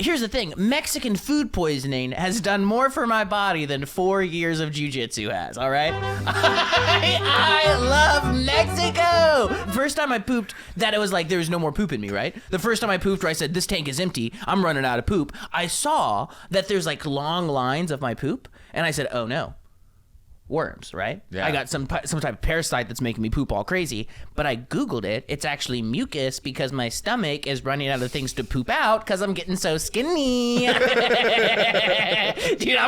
Here's the thing. Mexican food poisoning has done more for my body than 4 years of jiu-jitsu has, all right? I love Mexico! First time I pooped, that it was like there was no more poop in me, right? The first time I pooped where I said, this tank is empty, I'm running out of poop, I saw that there's like long lines of my poop, and I said, oh no. Worms, right? Yeah. I got some type of parasite that's making me poop all crazy, but I Googled it. It's actually mucus because my stomach is running out of things to poop out because I'm getting so skinny. Dude, I'm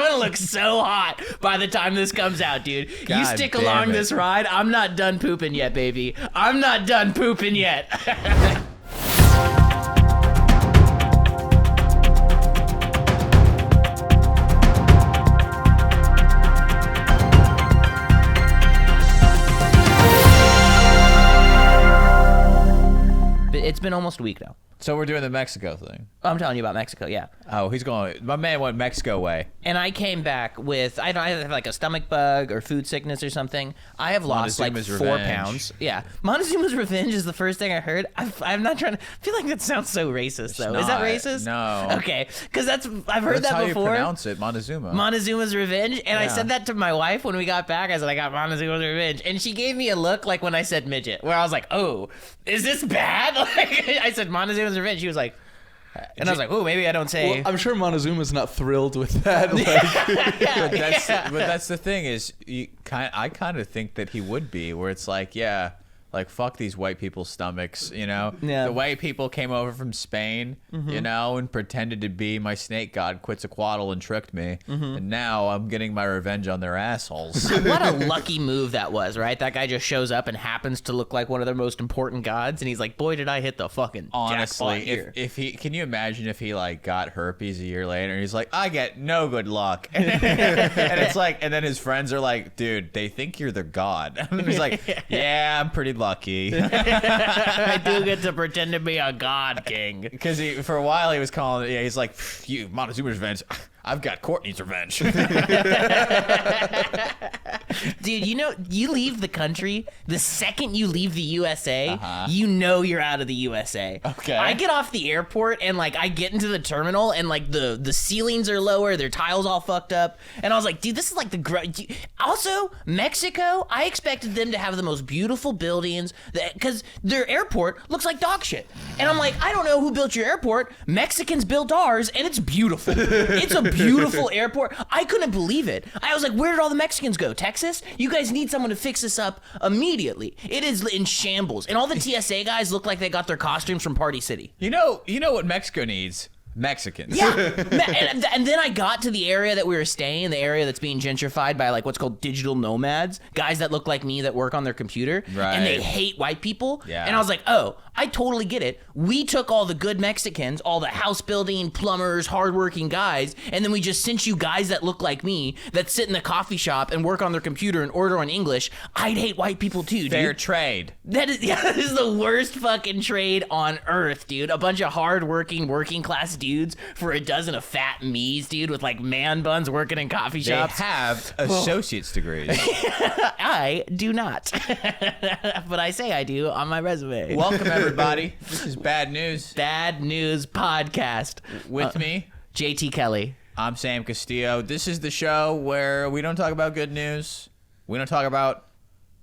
going to look so hot by the time this comes out, dude. God you stick damn along it. this ride. I'm not done pooping yet, baby. I'm not done pooping yet. It's been almost a week now. So we're doing the Mexico thing. I'm telling you about Mexico, yeah. Oh, he's going. My man went Mexico way. And I came back with, I don't have like a stomach bug or food sickness or something. I have lost like Montezuma's 4 revenge. pounds. Yeah. Montezuma's revenge is the first thing I heard. I'm not trying to, I feel like that sounds so racist though. Is that not. racist? No. Okay. Because I've heard That's that how before. you pronounce it, Montezuma. Montezuma's revenge. And I Yeah. said that to my wife when we got back. I said, I got Montezuma's revenge. And she gave me a look like when I said midget, where I was like, oh, is this bad? Like, I said Montezuma's revenge. She was like, and I was like, oh, maybe I don't say. Well, I'm sure Montezuma's not thrilled with that. Like, But that's the thing is, I kind of think that he would be, where it's like, yeah, like fuck these white people's stomachs, you know? Yeah. The white people came over from Spain, you know, and pretended to be my snake god Quetzalcoatl and tricked me, and now I'm getting my revenge on their assholes. What a lucky move that was, right? That guy just shows up and happens to look like one of their most important gods, and he's like, boy, did I hit the fucking jackpot Honestly, here. if he, can you imagine if he like got herpes a year later and he's like, I get no good luck, and it's like, and then his friends are like, dude, they think you're the god, and he's like, yeah, I'm pretty lucky. I do get to pretend to be a god king. Because for a while he was calling, yeah, he's like, you, Montezuma's revenge. I've got Courtney's revenge. Dude, you know, you leave the country, the second you leave the USA, Uh-huh. you know you're out of the USA. Okay. I get off the airport and, like, I get into the terminal and, like, the ceilings are lower, their tiles all fucked up. And I was like, dude, this is like Also, Mexico, I expected them to have the most beautiful buildings because their airport looks like dog shit. And I'm like, I don't know who built your airport. Mexicans built ours, and it's beautiful. It's a beautiful airport. I couldn't believe it. I was like, where did all the Mexicans go? Texas? You guys need someone to fix this up immediately. It is in shambles. And all the TSA guys look like they got their costumes from Party City. You know what Mexico needs? Mexicans. Yeah. And then I got to the area that we were staying, the area that's being gentrified by like what's called digital nomads, guys that look like me that work on their computer. Right. And they hate white people. Yeah. And I was like, oh, I totally get it. We took all the good Mexicans, all the house building, plumbers, hardworking guys, and then we just sent you guys that look like me that sit in the coffee shop and work on their computer and order on English. I'd hate white people too, dude. Fair trade. That is the worst fucking trade on earth, dude. A bunch of hardworking, working class dudes for a dozen of fat me's, dude, with like man buns working in coffee They shops. have associate's degrees. I do not. But I say I do on my resume. Welcome, everybody. This is Bad News. Bad News Podcast. With me, JT Kelley. I'm Sam Castillo. This is the show where we don't talk about good news. We don't talk about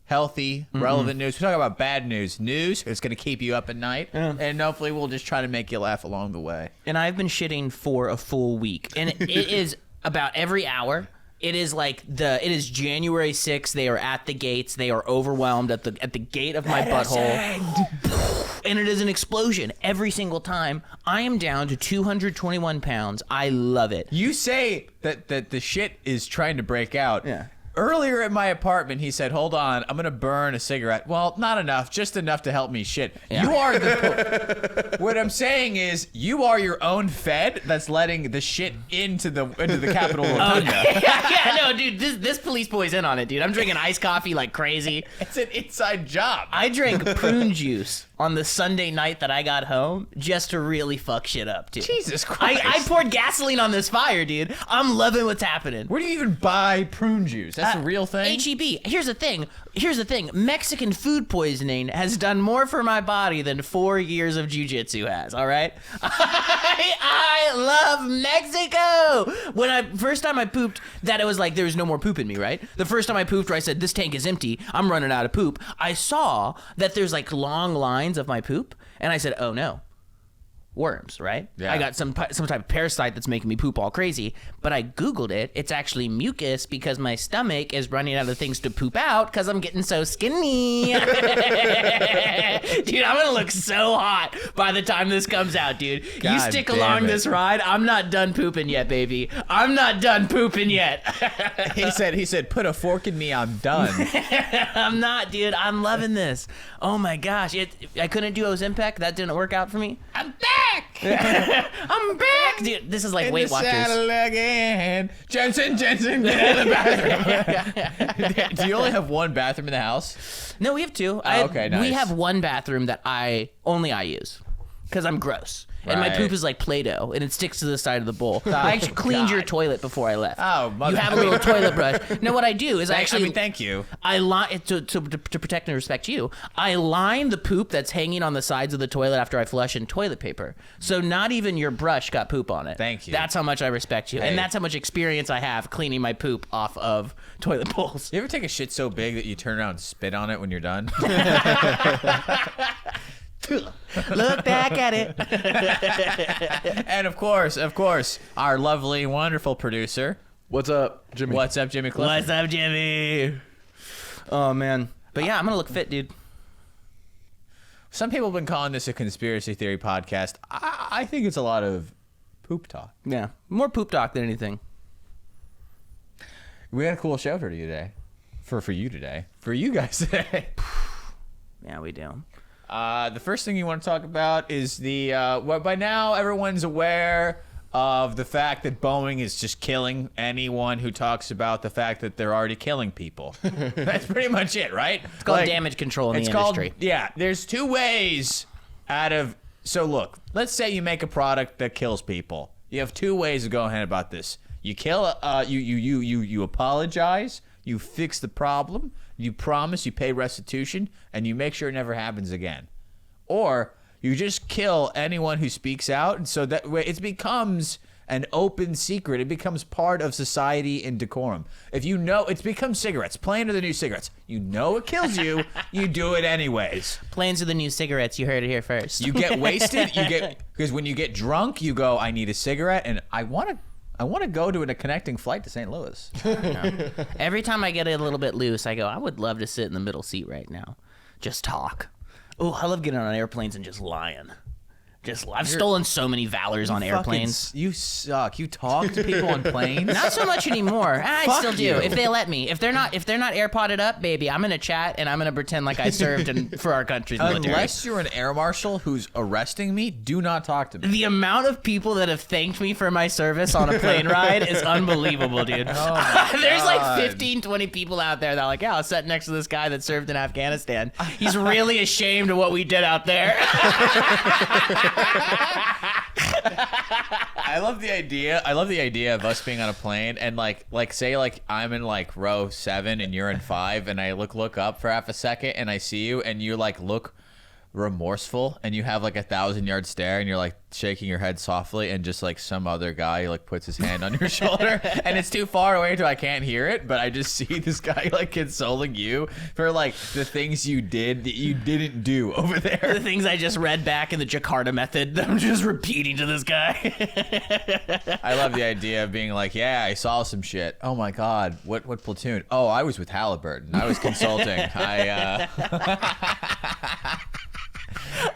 healthy, relevant news. We talk about bad news. News that's going to keep you up at night. And hopefully we'll just try to make you laugh along the way. And I've been shitting for a full week. And it is about every hour. It is like it is January 6th. They are at the gates. They are overwhelmed at the gate of my butthole. And it is an explosion every single time. I am down to 221 pounds. I love it. You say that the shit is trying to break out. Yeah. Earlier at my apartment, he said, hold on, I'm going to burn a cigarette. Well, not enough, just enough to help me shit. Yeah. You are the... What I'm saying is, you are your own Fed that's letting the shit into the Capitol Rotunda. Yeah, no, dude, this police boy's in on it, dude. I'm drinking iced coffee like crazy. It's an inside job. I drank prune juice on the Sunday night that I got home just to really fuck shit up, too. Jesus Christ. I poured gasoline on this fire, dude. I'm loving what's happening. Where do you even buy prune juice? That's a real thing? HEB. Here's the thing. Mexican food poisoning has done more for my body than 4 years of jiu-jitsu has, all right? I love Mexico. When first time I pooped, that it was like there was no more poop in me, right? The first time I pooped where I said, this tank is empty, I'm running out of poop, I saw that there's like long lines of my poop, and I said, oh no. Worms, right? Yeah. I got some type of parasite that's making me poop all crazy, but I Googled it. It's actually mucus because my stomach is running out of things to poop out because I'm getting so skinny. Dude, I'm gonna look so hot by the time this comes out, dude. You God stick damn along it. this ride, I'm not done pooping yet, baby. I'm not done pooping yet. He said, put a fork in me, I'm done. I'm not, dude. I'm loving this. Oh my gosh. I couldn't do Ozempic. That didn't work out for me. I'm back. I'm back, dude. This is like In Weight the Watchers. saddle again. Jensen, get out of the bathroom. Do you only have one bathroom in the house? No, we have two. Okay, nice. We have one bathroom that I use because I'm gross. And my Right. poop is like Play-Doh, and it sticks to the side of the bowl. I actually cleaned your toilet before I left. Oh, You have a little toilet brush. No, what I do is I actually... thank you. I line to protect and respect you. I line the poop that's hanging on the sides of the toilet after I flush in toilet paper. So not even your brush got poop on it. Thank you. That's how much I respect you, Hey. and that's how much experience I have cleaning my poop off of toilet bowls. You ever take a shit so big that you turn around and spit on it when you're done? Look back at it. And of course, our lovely, wonderful producer. What's up, Jimmy? What's up, Jimmy Clifford? What's up, Jimmy? Oh man, but yeah, I'm gonna look fit, dude. Some people have been calling this a conspiracy theory podcast. I think it's a lot of poop talk. Yeah, more poop talk than anything. We had a cool show for you today. For you today. For you guys today. Yeah, we do. The first thing you want to talk about is the well, by now everyone's aware of the fact that Boeing is just killing anyone who talks about the fact that they're already killing people. That's pretty much it, right? It's called damage control in the industry. Yeah, there's two ways out of... So look, let's say you make a product that kills people. You have two ways of going ahead about this. You kill, you apologize, you fix the problem, you promise, you pay restitution, and you make sure it never happens again. Or you just kill anyone who speaks out, and so that way it becomes an open secret. It becomes part of society and decorum. If you know, it becomes cigarettes. Plain are the new cigarettes. You know it kills you, you do it anyways. Planes are the new cigarettes. You heard it here first. You get wasted, because when you get drunk, you go, I need a cigarette, and I want to go to a connecting flight to St. Louis. Every time I get a little bit loose, I go, I would love to sit in the middle seat right now. Just talk. Oh, I love getting on airplanes and just lying. I've stolen so many valors on airplanes. You suck. You talk to people on planes? Not so much anymore. I Fuck still do. you. If they let me. If they're not AirPodded up, baby, I'm gonna chat and I'm gonna pretend like I served for our country's military. Unless you're an air marshal who's arresting me, do not talk to me. The amount of people that have thanked me for my service on a plane ride is unbelievable, dude. There's like 15, 20 people out there that are like, yeah, I was sitting next to this guy that served in Afghanistan. He's really ashamed of what we did out there. I love the idea of us being on a plane and like say like I'm in like row 7 and you're in 5 and I look up for half a second and I see you and you like look remorseful and you have like 1,000-yard stare and you're like shaking your head softly and just like some other guy like puts his hand on your shoulder and it's too far away to I can't hear it, but I just see this guy like consoling you for like the things you did that you didn't do over there. The things I just read back in the Jakarta method that I'm just repeating to this guy. I love the idea of being like, yeah, I saw some shit. Oh my God, what platoon? Oh, I was with Halliburton. I was consulting.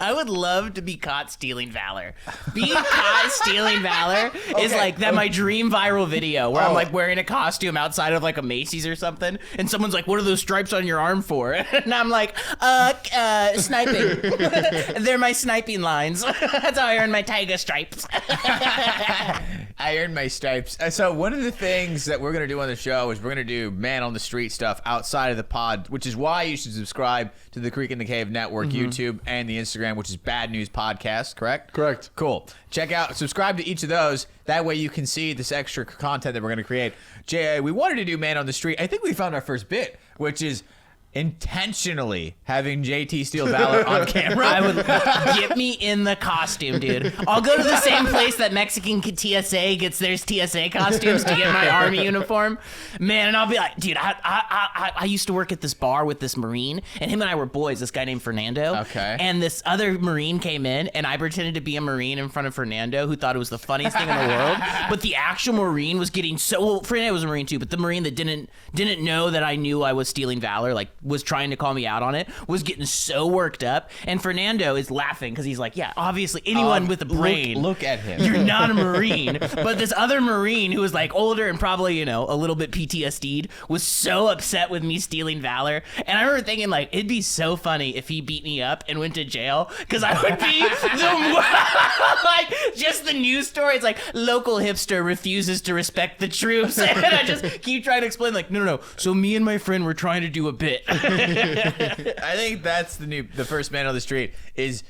I would love to be caught stealing valor. Being caught stealing valor is like that my dream viral video where I'm like wearing a costume outside of like a Macy's or something, and someone's like, "What are those stripes on your arm for?" And I'm like, sniping. They're my sniping lines. That's how I earn my tiger stripes. I earned my stripes. So one of the things that we're going to do on the show is we're going to do man on the street stuff outside of the pod, which is why you should subscribe to the Creek in the Cave Network, YouTube, and the Instagram, which is Bad News Podcast, correct? Correct. Cool. Subscribe to each of those. That way you can see this extra content that we're going to create. Jay, we wanted to do man on the street. I think we found our first bit, which is intentionally having JT steal valor on camera. I would get me in the costume, dude. I'll go to the same place that Mexican TSA gets their TSA costumes to get my army uniform, man. And I'll be like, dude, I used to work at this bar with this Marine, and him and I were boys. This guy named Fernando. Okay. And this other Marine came in, and I pretended to be a Marine in front of Fernando, who thought it was the funniest thing in the world. But the actual Marine was getting so. Well, Fernando was a Marine too, but the Marine that didn't know that I knew I was stealing valor, like, was trying to call me out on it, was getting so worked up. And Fernando is laughing because he's like, yeah, obviously anyone with a brain. Look at him. You're not a Marine. But this other Marine who was like older and probably, you know, a little bit PTSD'd was so upset with me stealing valor. And I remember thinking, like, it'd be so funny if he beat me up and went to jail, because I would be like, just the news story. It's like, local hipster refuses to respect the troops. And I just keep trying to explain, like, no. So me and my friend were trying to do a bit. I think that's the first man on the street is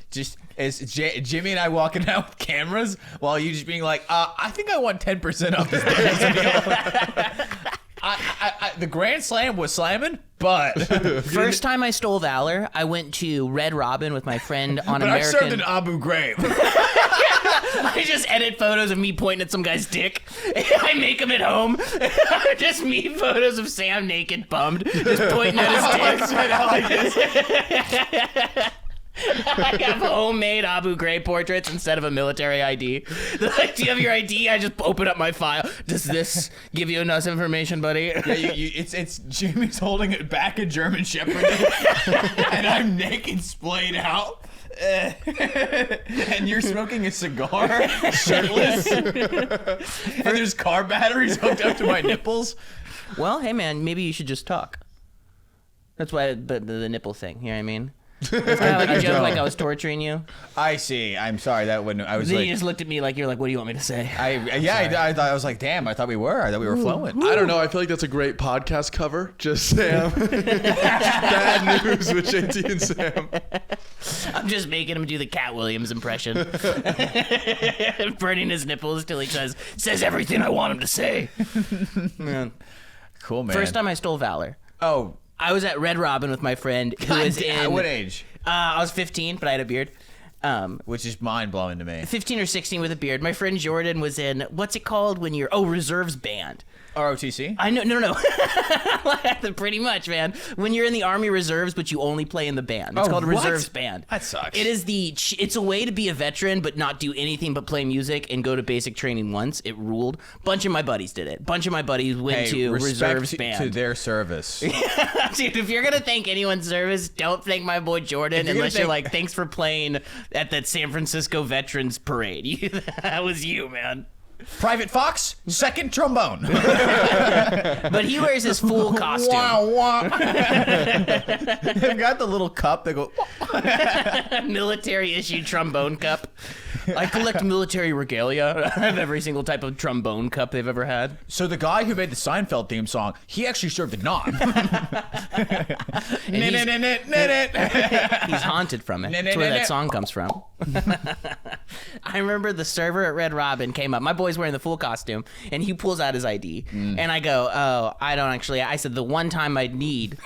Jimmy and I walking out with cameras while you just being like, I think I want 10% off this deal. The Grand Slam was slamming, but First time I stole valor, I went to Red Robin with my friend on but American. I served in Abu Ghraib. I just edit photos of me pointing at some guy's dick. I make him at home. Just me photos of Sam naked, bummed, just pointing at his dick. I have homemade Abu Ghraib portraits instead of a military ID. They're like, do you have your ID? I just open up my file. Does this give you enough information, buddy? Yeah, it's Jimmy's holding it back a German Shepherd, and I'm naked, splayed out. And you're smoking a cigar, shirtless, and there's car batteries hooked up to my nipples. Well, hey man, maybe you should just talk. That's why the nipple thing. You know what I mean? It's kind of like a joke, like I was torturing you. I see. I'm sorry. That wouldn't. I was Then like, you just looked at me like you're like, what do you want me to say? I thought I was like, damn. I thought we were flowing. I don't know. I feel like that's a great podcast cover. Just Sam. Bad news with JT and Sam. I'm just making him do the Cat Williams impression. Burning his nipples till he says everything I want him to say. Man. Cool, man. First time I stole valor. Oh, I was at Red Robin with my friend who was in. what age? I was 15, but I had a beard. Which is mind blowing to me. 15 or 16 with a beard. My friend Jordan was in, what's it called when you're, reserves band. ROTC? I know, no. Pretty much, man. When you're in the Army Reserves, but you only play in the band. It's called a Reserves Band. That sucks. It's a way to be a veteran, but not do anything but play music and go to basic training once. It ruled. Bunch of my buddies did it. Bunch of my buddies went to Reserves Band. To their service. Dude, if you're going to thank anyone's service, don't thank my boy Jordan unless you're like, thanks for playing at that San Francisco Veterans Parade. That was you, man. Private Fox, second trombone. But he wears his full costume. Wow. They've got the little cup. They go. Military issued trombone cup. I collect military regalia. I have every single type of trombone cup they've ever had. So the guy who made the Seinfeld theme song, he actually served a knob. He's haunted from it. That's where that song comes from. I remember the server at Red Robin came up. My boy's wearing the full costume, and he pulls out his ID. And I go, oh, I don't actually. I said, the one time I need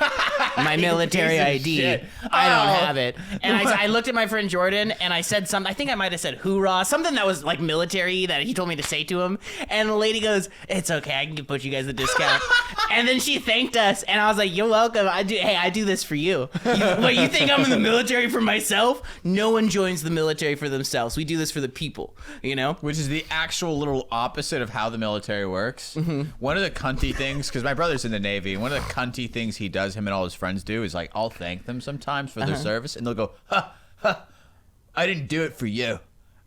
my military ID, I don't have it. And I looked at my friend Jordan, and I said something. I think I might have said hoorah, something that was like military that he told me to say to him. And the lady goes, it's okay, I can put you guys a discount. And then she thanked us, and I was like, you're welcome. I do this for you. You think I'm in the military for myself? No one joins the military for themselves. We do this for the people, you know? Which is the actual little opposite of how the military works. Mm-hmm. One of the cunty things, because my brother's in the Navy, and one of the cunty things he does, him and all his friends do, is like, I'll thank them sometimes for their service, and they'll go, I didn't do it for you.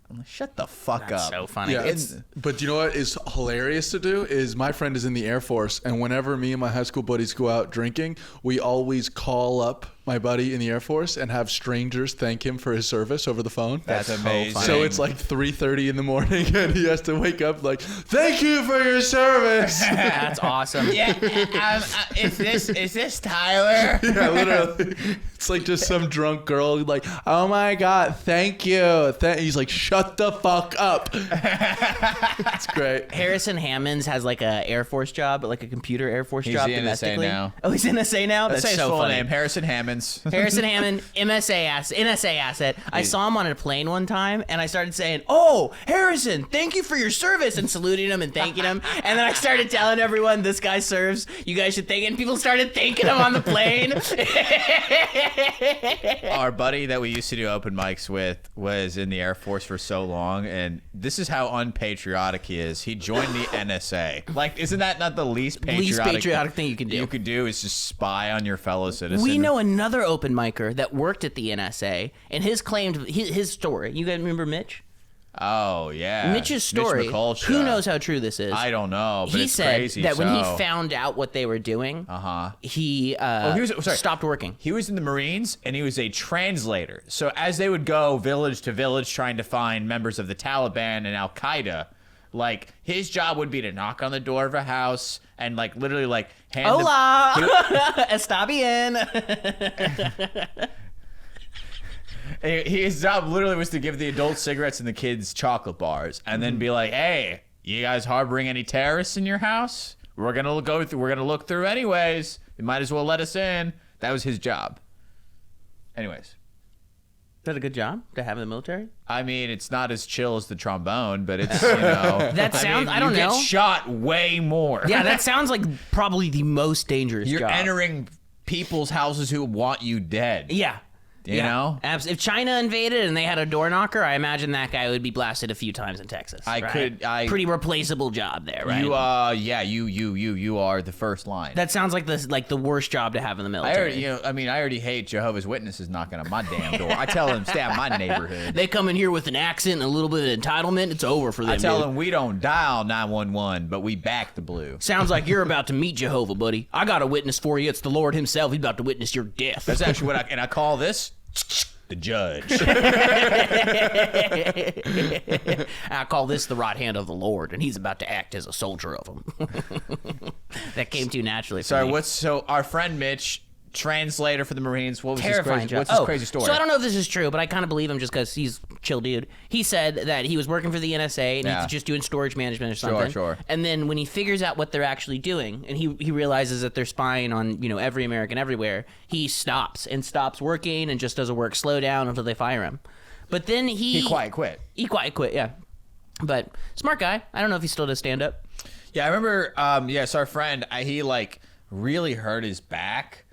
I'm like, shut the fuck That's up. so funny. Yeah, but you know what is hilarious to do is my friend is in the Air Force, and whenever me and my high school buddies go out drinking, we always call up my buddy in the Air Force and have strangers thank him for his service over the phone. That's amazing. So it's like 3:30 in the morning, and he has to wake up like, thank you for your service. That's awesome. Yeah, is this Tyler? Yeah, literally. It's like just some drunk girl like, oh my God, thank you. He's like, shut the fuck up. It's great. great. Harrison Hammonds has like a Air Force job, like a computer Air Force job in NSA domestically. now. Oh, he's in NSA now? That's Say his so full funny. name, Harrison Hammonds. Harrison Hammond, NSA asset. I saw him on a plane one time, and I started saying, "Oh, Harrison, thank you for your service," and saluting him and thanking him. And then I started telling everyone, "This guy serves. You guys should thank him." And people started thanking him on the plane. Our buddy that we used to do open mics with was in the Air Force for so long, and this is how unpatriotic he is. He joined the NSA. Like, isn't that not the least patriotic thing you can do? You could do is just spy on your fellow citizen. We know another open micer that worked at the NSA, and his story. You guys remember Mitch? Oh yeah, Mitch's story. Mitch McCall Who knows how true this is? I don't know, but he it's said crazy. that when he found out what they were doing, he stopped working. He was in the Marines, and he was a translator. So as they would go village to village trying to find members of the Taliban and Al Qaeda, like his job would be to knock on the door of a house and like literally like hand Hola, está bien. His job literally was to give the adults cigarettes and the kids chocolate bars, and then be like, "Hey, you guys harboring any terrorists in your house? We're gonna look through anyways. You might as well let us in." That was his job. Anyways, Is that a good job to have in the military? I mean, it's not as chill as the trombone, but it's that sounds. I don't you know. Get shot way more. Yeah, that sounds like probably the most dangerous You're job. entering people's houses who want you dead. Yeah. You know? If China invaded and they had a door knocker, I imagine that guy would be blasted a few times in Texas. Pretty replaceable job there, right? You are the first line. That sounds like the worst job to have in the military. I already hate Jehovah's Witnesses knocking on my damn door. I tell them stay out my neighborhood. They come in here with an accent and a little bit of entitlement. It's over for them. I tell them we don't dial 911, but we back the blue. Sounds like you're about to meet Jehovah, buddy. I got a witness for you. It's the Lord himself. He's about to witness your death. That's actually what I call this. The judge. I call this the right hand of the Lord, and he's about to act as a soldier of him. That came too naturally for me. So our friend Mitch, translator for the Marines, what's his crazy story? So I don't know if this is true, but I kind of believe him just because he's a chill dude. He said that he was working for the NSA and he's just doing storage management or something. Sure. And then when he figures out what they're actually doing and he realizes that they're spying on every American everywhere, he stops working and just does a work slowdown until they fire him. But then he quiet quit. He quiet quit, yeah. But smart guy. I don't know if he still does stand up. Yeah, I remember. So our friend, he like really hurt his back.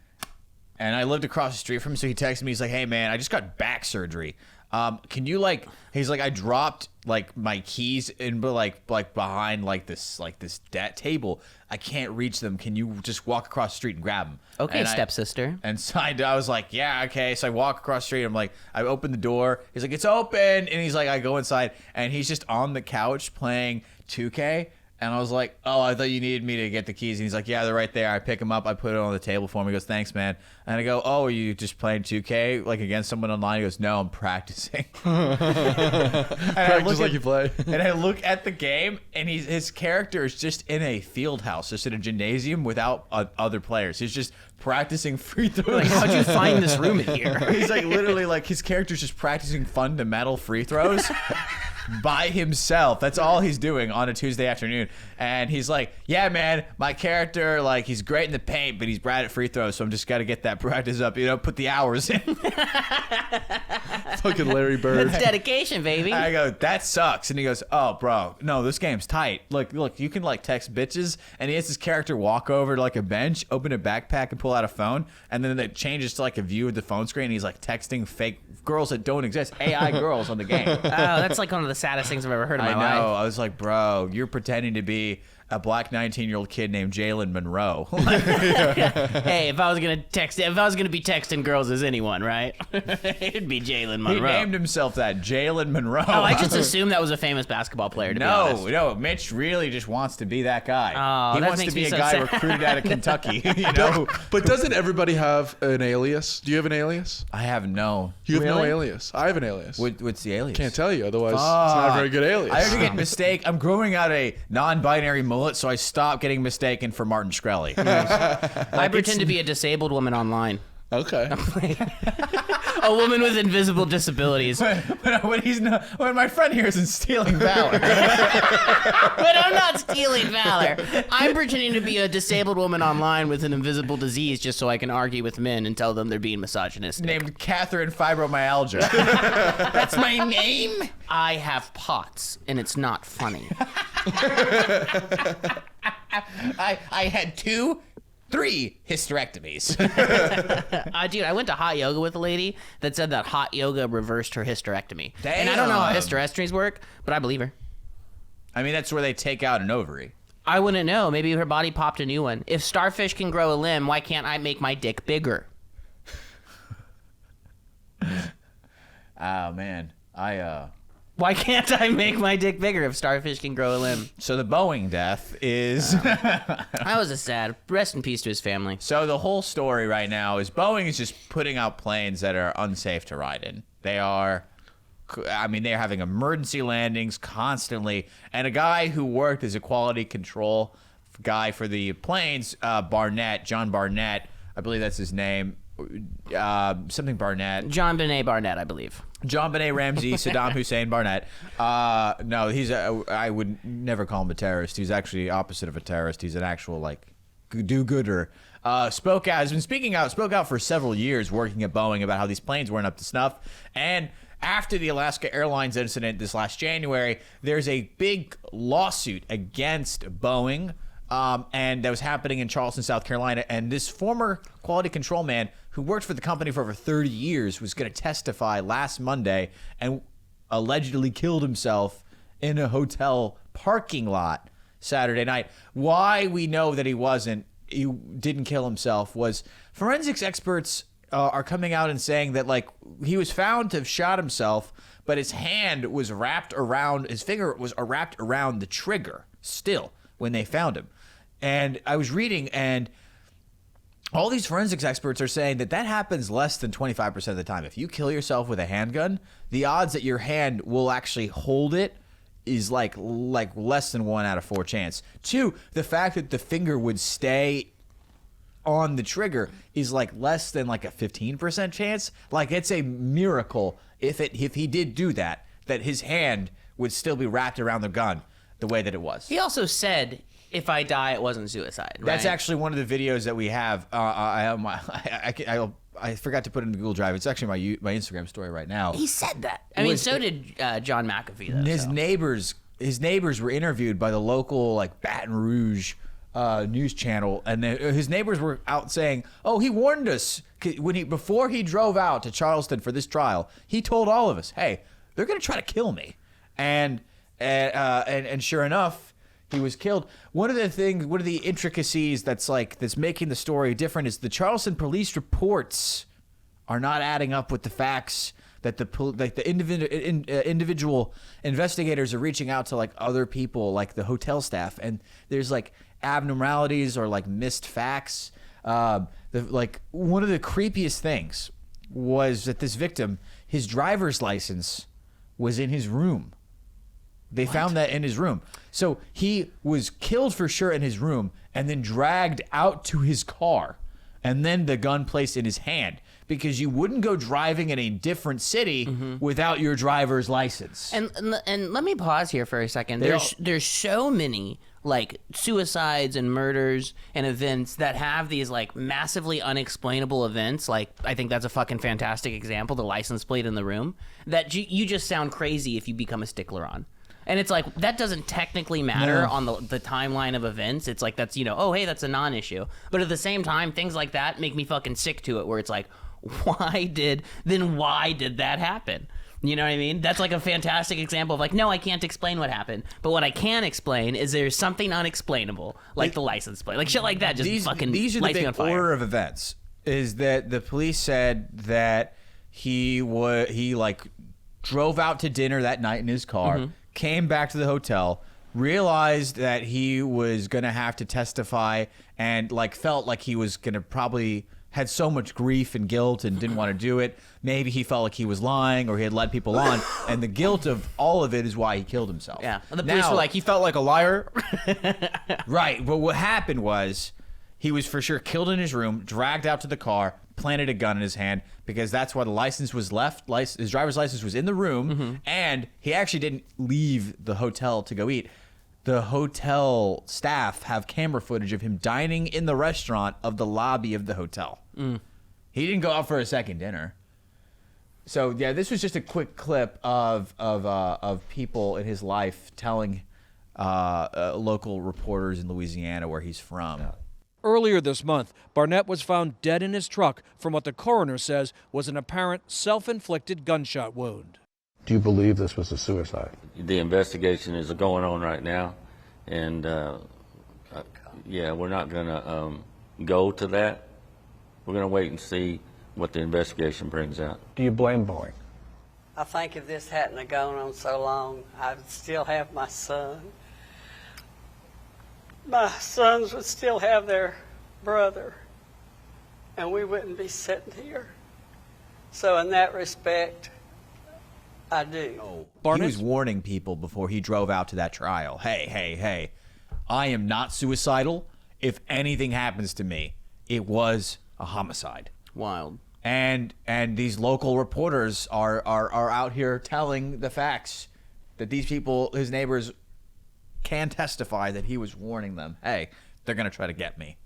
And I lived across the street from him, so he texted me. He's like, "Hey, man, I just got back surgery. Can you like?" He's like, "I dropped like my keys in, like behind this table. I can't reach them. Can you just walk across the street and grab them?" Okay, and stepsister. And so I was like, "Yeah, okay." So I walk across the street. I'm like, I open the door. He's like, "It's open," and he's like, I go inside, and he's just on the couch playing 2K. And I was like, "Oh, I thought you needed me to get the keys." And he's like, "Yeah, they're right there." I pick them up. I put it on the table for him. He goes, "Thanks, man." And I go, "Oh, are you just playing 2K like against someone online?" He goes, "No, I'm practicing." Practice like you play. And I look at the game, and his character is just in a field house, just in a gymnasium without other players. He's just practicing free throws. Like, how'd you find this room in here? He's like literally like his character's just practicing fundamental free throws. By himself. That's all he's doing on a Tuesday afternoon. And he's like, "Yeah, man, my character, like, he's great in the paint, but he's bad at free throws, so I'm just got to get that practice up, put the hours in." Fucking Larry Bird. That's dedication, baby. I go, "That sucks." And he goes, "Oh, bro, no, this game's tight. Look, you can, like, text bitches." And he has his character walk over to, like, a bench, open a backpack, and pull out a phone. And then it changes to, like, a view of the phone screen. And he's, like, texting fake girls that don't exist, AI girls on the game. Oh, that's like one of the saddest things I've ever heard in my life. I know. I was like, "Bro, you're pretending to be a black 19-year-old kid named Jalen Monroe." Hey, if I was gonna be texting girls as anyone, right? It'd be Jalen Monroe. He named himself that, Jalen Monroe. Oh, I just assumed that was a famous basketball player. To be honest. No, Mitch really just wants to be that guy. Oh, he that wants to makes be me a so guy sad. recruited out of Kentucky. But doesn't everybody have an alias? Do you have an alias? I have no. You have no Really? alias. I have an alias. What's the alias? Can't tell you, otherwise it's not a very good alias. I already get I'm growing out a non-binary mullet, so I stopped getting mistaken for Martin Shkreli. I pretend to be a disabled woman online. Okay. A woman with invisible disabilities. When my friend here isn't stealing valor. But I'm not stealing valor. I'm pretending to be a disabled woman online with an invisible disease just so I can argue with men and tell them they're being misogynistic. Named Catherine Fibromyalgia. That's my name? I have POTS, and it's not funny. I had 3 hysterectomies. Dude, I went to hot yoga with a lady that said that hot yoga reversed her hysterectomy. Damn. And I don't know how hysterectomies work, but I believe her. I mean, that's where they take out an ovary. I wouldn't know. Maybe her body popped a new one. If starfish can grow a limb, why can't I make my dick bigger? Oh, man. Why can't I make my dick bigger if starfish can grow a limb? So the Boeing death is... That was a sad. Rest in peace to his family. So the whole story right now is Boeing is just putting out planes that are unsafe to ride in. They're having emergency landings constantly. And a guy who worked as a quality control guy for the planes, John Barnett, I believe that's his name, something Barnett. John Benet Barnett, I believe. John Benet Ramsey, Saddam Hussein Barnett. No, I would never call him a terrorist. He's actually opposite of a terrorist. He's an actual, do-gooder. Spoke out for several years working at Boeing about how these planes weren't up to snuff. And after the Alaska Airlines incident this last January, there's a big lawsuit against Boeing, and that was happening in Charleston, South Carolina. And this former quality control man who worked for the company for over 30 years was going to testify last Monday and allegedly killed himself in a hotel parking lot Saturday night. Why we know that he didn't kill himself was forensics experts are coming out and saying that he was found to have shot himself, but his finger was wrapped around the trigger still when they found him. And I was reading, and all these forensics experts are saying that happens less than 25% of the time. If you kill yourself with a handgun, the odds that your hand will actually hold it is like less than 1 out of 4 chance. 2, the fact that the finger would stay on the trigger is less than a 15% chance. It's a miracle if he did do that his hand would still be wrapped around the gun the way that it was. He also said, if I die, it wasn't suicide. Right? That's actually one of the videos that we have. I forgot to put it in the Google Drive. It's actually my Instagram story right now. He said that. I mean, so did John McAfee, though. His neighbors were interviewed by the local Baton Rouge news channel, and his neighbors were out saying, "Oh, he warned us before he drove out to Charleston for this trial. He told all of us, hey, they're going to try to kill me," and sure enough, he was killed. One of the intricacies that's making the story different is the Charleston police reports are not adding up with the facts that the individual investigators are reaching out to other people, the hotel staff, and there's abnormalities or missed facts. One of the creepiest things was that this victim, his driver's license was in his room. They found that in his room. So he was killed for sure in his room and then dragged out to his car and then the gun placed in his hand, because you wouldn't go driving in a different city without your driver's license. And let me pause here for a second. There's so many suicides and murders and events that have these massively unexplainable events. I think that's a fucking fantastic example, the license plate in the room, that you just sound crazy if you become a stickler on. And it's that doesn't technically matter on the timeline of events. It's that's, oh, hey, that's a non-issue. But at the same time, things like that make me fucking sick to it, where it's why did that happen? You know what I mean? That's a fantastic example of no, I can't explain what happened. But what I can explain is there's something unexplainable, the license plate. Shit like that just these are lights the me on big fire. order of events, is that the police said that he drove out to dinner that night in his car, came back to the hotel, realized that he was going to have to testify, and felt like he was going to probably had so much grief and guilt and didn't want to do it. Maybe he felt like he was lying or he had led people on, and the guilt of all of it is why he killed himself. Yeah. The police were he felt like a liar. Right. But what happened was he was for sure killed in his room, dragged out to the car, planted a gun in his hand because that's why the license was left. His driver's license was in the room, and he actually didn't leave the hotel to go eat. The hotel staff have camera footage of him dining in the restaurant of the lobby of the hotel. He didn't go out for a second dinner. So yeah, this was just a quick clip of people in his life telling local reporters in Louisiana where he's from. Earlier this month, Barnett was found dead in his truck from what the coroner says was an apparent self-inflicted gunshot wound. Do you believe this was a suicide? The investigation is going on right now, and yeah, we're not going to go to that. We're going to wait and see what the investigation brings out. Do you blame Boeing? I think if this hadn't have gone on so long, I'd still have my son. My sons would still have their brother, and we wouldn't be sitting here. So in that respect, I do. He was warning people before he drove out to that trial. Hey, I am not suicidal. If anything happens to me, it was a homicide. Wild. And these local reporters are out here telling the facts that these people, his neighbors, can testify that he was warning them. Hey, they're gonna try to get me.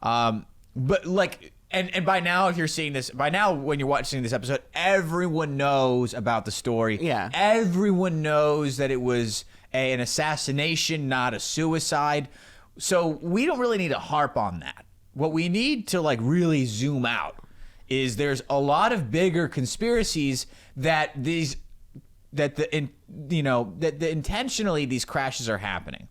But like, and by now, if you're seeing this, by now when you're watching this episode, everyone knows about the story. Yeah. Everyone knows that it was an assassination, not a suicide. So we don't really need to harp on that. What we need to like really zoom out is there's a lot of bigger conspiracies that intentionally these crashes are happening.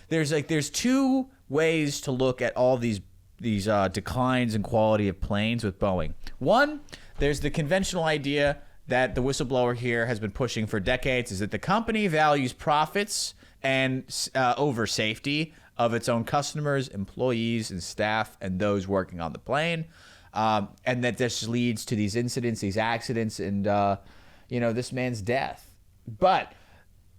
There's two ways to look at all these declines in quality of planes with Boeing. One, there's the conventional idea that the whistleblower here has been pushing for decades, is that the company values profits and over safety of its own customers, employees, and staff, and those working on the plane, and that this leads to these incidents, these accidents, and this man's death. But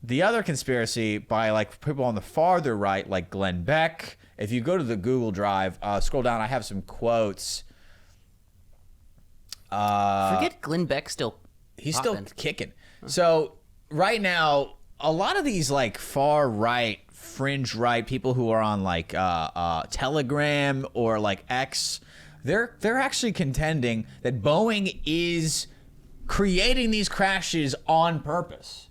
the other conspiracy by like people on the farther right, like Glenn Beck, if you go to the Google Drive, scroll down, I have some quotes. Forget Glenn Beck still. He's popping. still kicking. So right now, a lot of these like far right, fringe right people who are on like Telegram or like X, they're actually contending that Boeing is creating these crashes on purpose.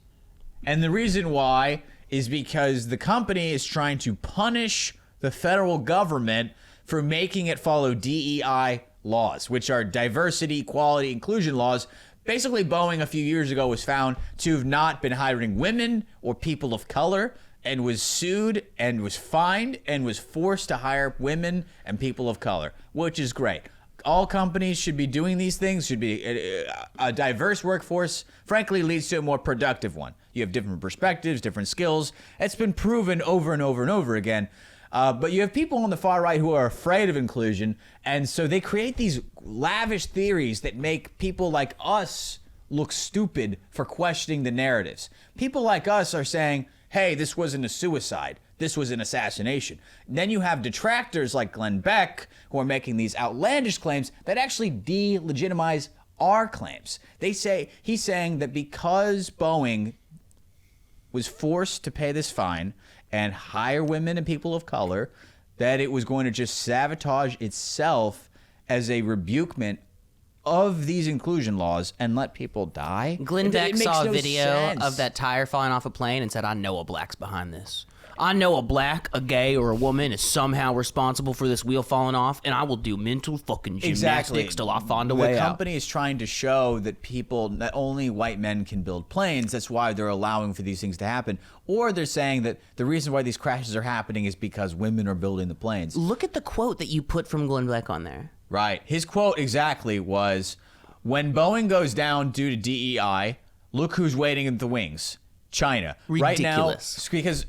And the reason why is because the company is trying to punish the federal government for making it follow DEI laws, which are diversity, equality, inclusion laws. Basically, Boeing a few years ago was found to have not been hiring women or people of color, and was sued and was fined and was forced to hire women and people of color, which is great. All companies should be doing these things, should be a diverse workforce, frankly, leads to a more productive one. You have different perspectives, different skills. It's been proven over and over and over again. But you have people on the far right who are afraid of inclusion, and so they create these lavish theories that make people like us look stupid for questioning the narratives. People like us are saying, hey, this wasn't a suicide. This was an assassination. Then you have detractors like Glenn Beck who are making these outlandish claims that actually delegitimize our claims. He's saying that because Boeing was forced to pay this fine and hire women and people of color, that it was going to just sabotage itself as a rebukement of these inclusion laws and let people die. Glenn Beck saw a video sense. of that tire falling off a plane and said, I know a black's behind this. I know a black, a gay, or a woman is somehow responsible for this wheel falling off, and I will do mental fucking gymnastics till I find a way out. The company is trying to show that people, not only white men can build planes, that's why they're allowing for these things to happen. Or they're saying that the reason why these crashes are happening is because women are building the planes. Look at the quote that you put from Glenn Beck on there. Right. His quote exactly was, when Boeing goes down due to DEI, look who's waiting at the wings. China. Ridiculous. Right now, because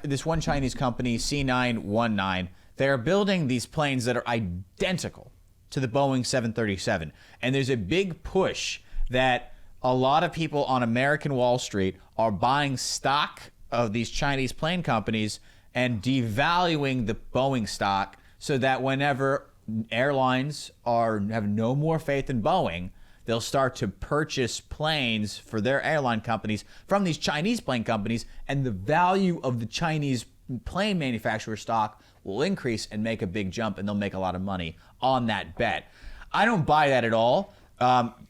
this one Chinese company, C919, they're building these planes that are identical to the Boeing 737. And there's a big push that a lot of people on American Wall Street are buying stock of these Chinese plane companies and devaluing the Boeing stock so that whenever airlines have no more faith in Boeing, they'll start to purchase planes for their airline companies from these Chinese plane companies, and the value of the Chinese plane manufacturer stock will increase and make a big jump, and they'll make a lot of money on that bet. I don't buy that at all.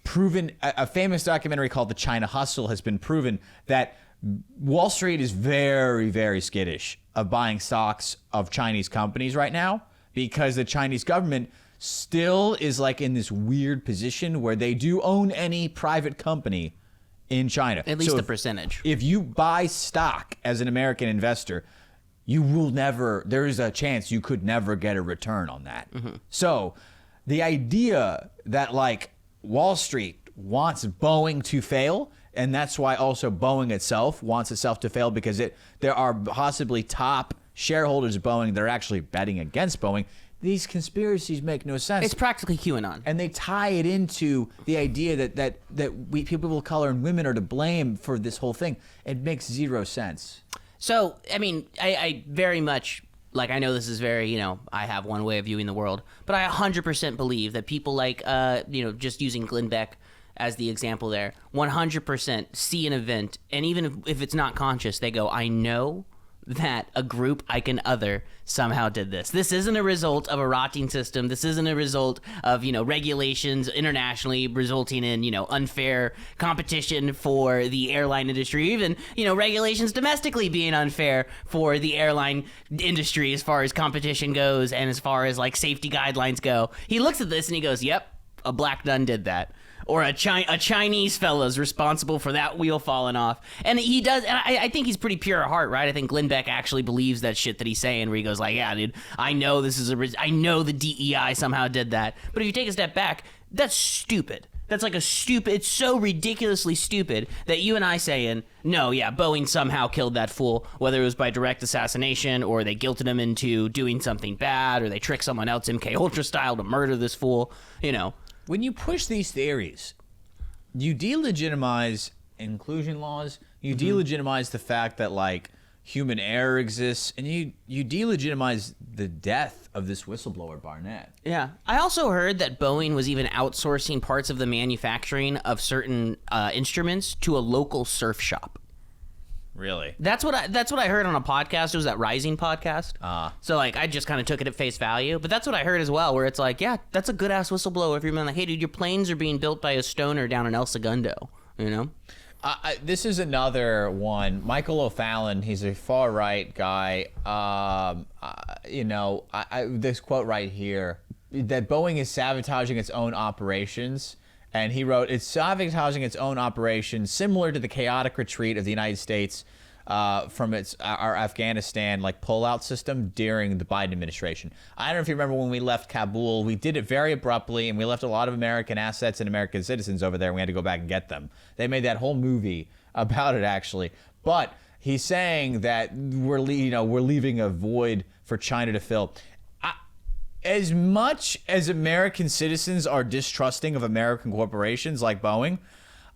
Proven, a famous documentary called The China Hustle has been proven that Wall Street is very, very skittish of buying stocks of Chinese companies right now, because the Chinese government still is like in this weird position where they do own any private company in China. At least a percentage. If you buy stock as an American investor, you will never, there is a chance you could never get a return on that. So the idea that like Wall Street wants Boeing to fail, and that's why also Boeing itself wants itself to fail, because there are possibly top shareholders of Boeing that are actually betting against Boeing. These conspiracies make no sense. It's practically QAnon. And they tie it into the idea that people of color and women are to blame for this whole thing. It makes zero sense. So, I mean, I very much, like, I know this is very, I have one way of viewing the world, but I 100% believe that people like, just using Glenn Beck as the example there, 100% see an event, and even if it's not conscious, they go, I know that a group I can other somehow did this. This isn't a result of a rotting system. This isn't a result of, regulations internationally resulting in, unfair competition for the airline industry, even, regulations domestically being unfair for the airline industry as far as competition goes and as far as like safety guidelines go. He looks at this and he goes, yep, a black nun did that. Or a Chinese fella's responsible for that wheel falling off. And he does, and I think he's pretty pure at heart, right? I think Glenn Beck actually believes that shit that he's saying, where he goes like, yeah, dude, I know I know the DEI somehow did that. But if you take a step back, that's stupid. That's like it's so ridiculously stupid that you and I saying, no, yeah, Boeing somehow killed that fool, whether it was by direct assassination or they guilted him into doing something bad or they tricked someone else MK Ultra style to murder this fool, When you push these theories, you delegitimize inclusion laws, you delegitimize the fact that like human error exists, and you delegitimize the death of this whistleblower Barnett. Yeah. I also heard that Boeing was even outsourcing parts of the manufacturing of certain instruments to a local surf shop. Really? That's what I heard on a podcast. It was that Rising podcast. So like I just kind of took it at face value, but that's what I heard as well, where it's like, yeah, that's a good ass whistleblower if you're like, hey dude, your planes are being built by a stoner down in El Segundo, This is another one. Michael O'Fallon, he's a far right guy. This quote right here, that Boeing is sabotaging its own operations. And he wrote, it's sabotaging its own operations, similar to the chaotic retreat of the United States from our Afghanistan pullout system during the Biden administration. I don't know if you remember when we left Kabul, we did it very abruptly, and we left a lot of American assets and American citizens over there, and we had to go back and get them. They made that whole movie about it, actually. But he's saying that we're leaving a void for China to fill. As much as American citizens are distrusting of American corporations like Boeing,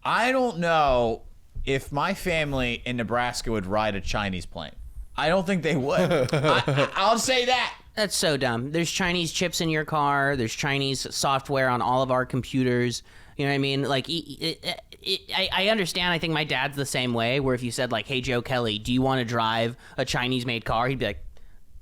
I don't know if my family in Nebraska would ride a Chinese plane. I don't think they would. I'll say that. That's so dumb. There's Chinese chips in your car. There's Chinese software on all of our computers. You know what I mean? I understand. I think my dad's the same way, where if you said hey, Joe Kelley, do you want to drive a Chinese-made car? He'd be like,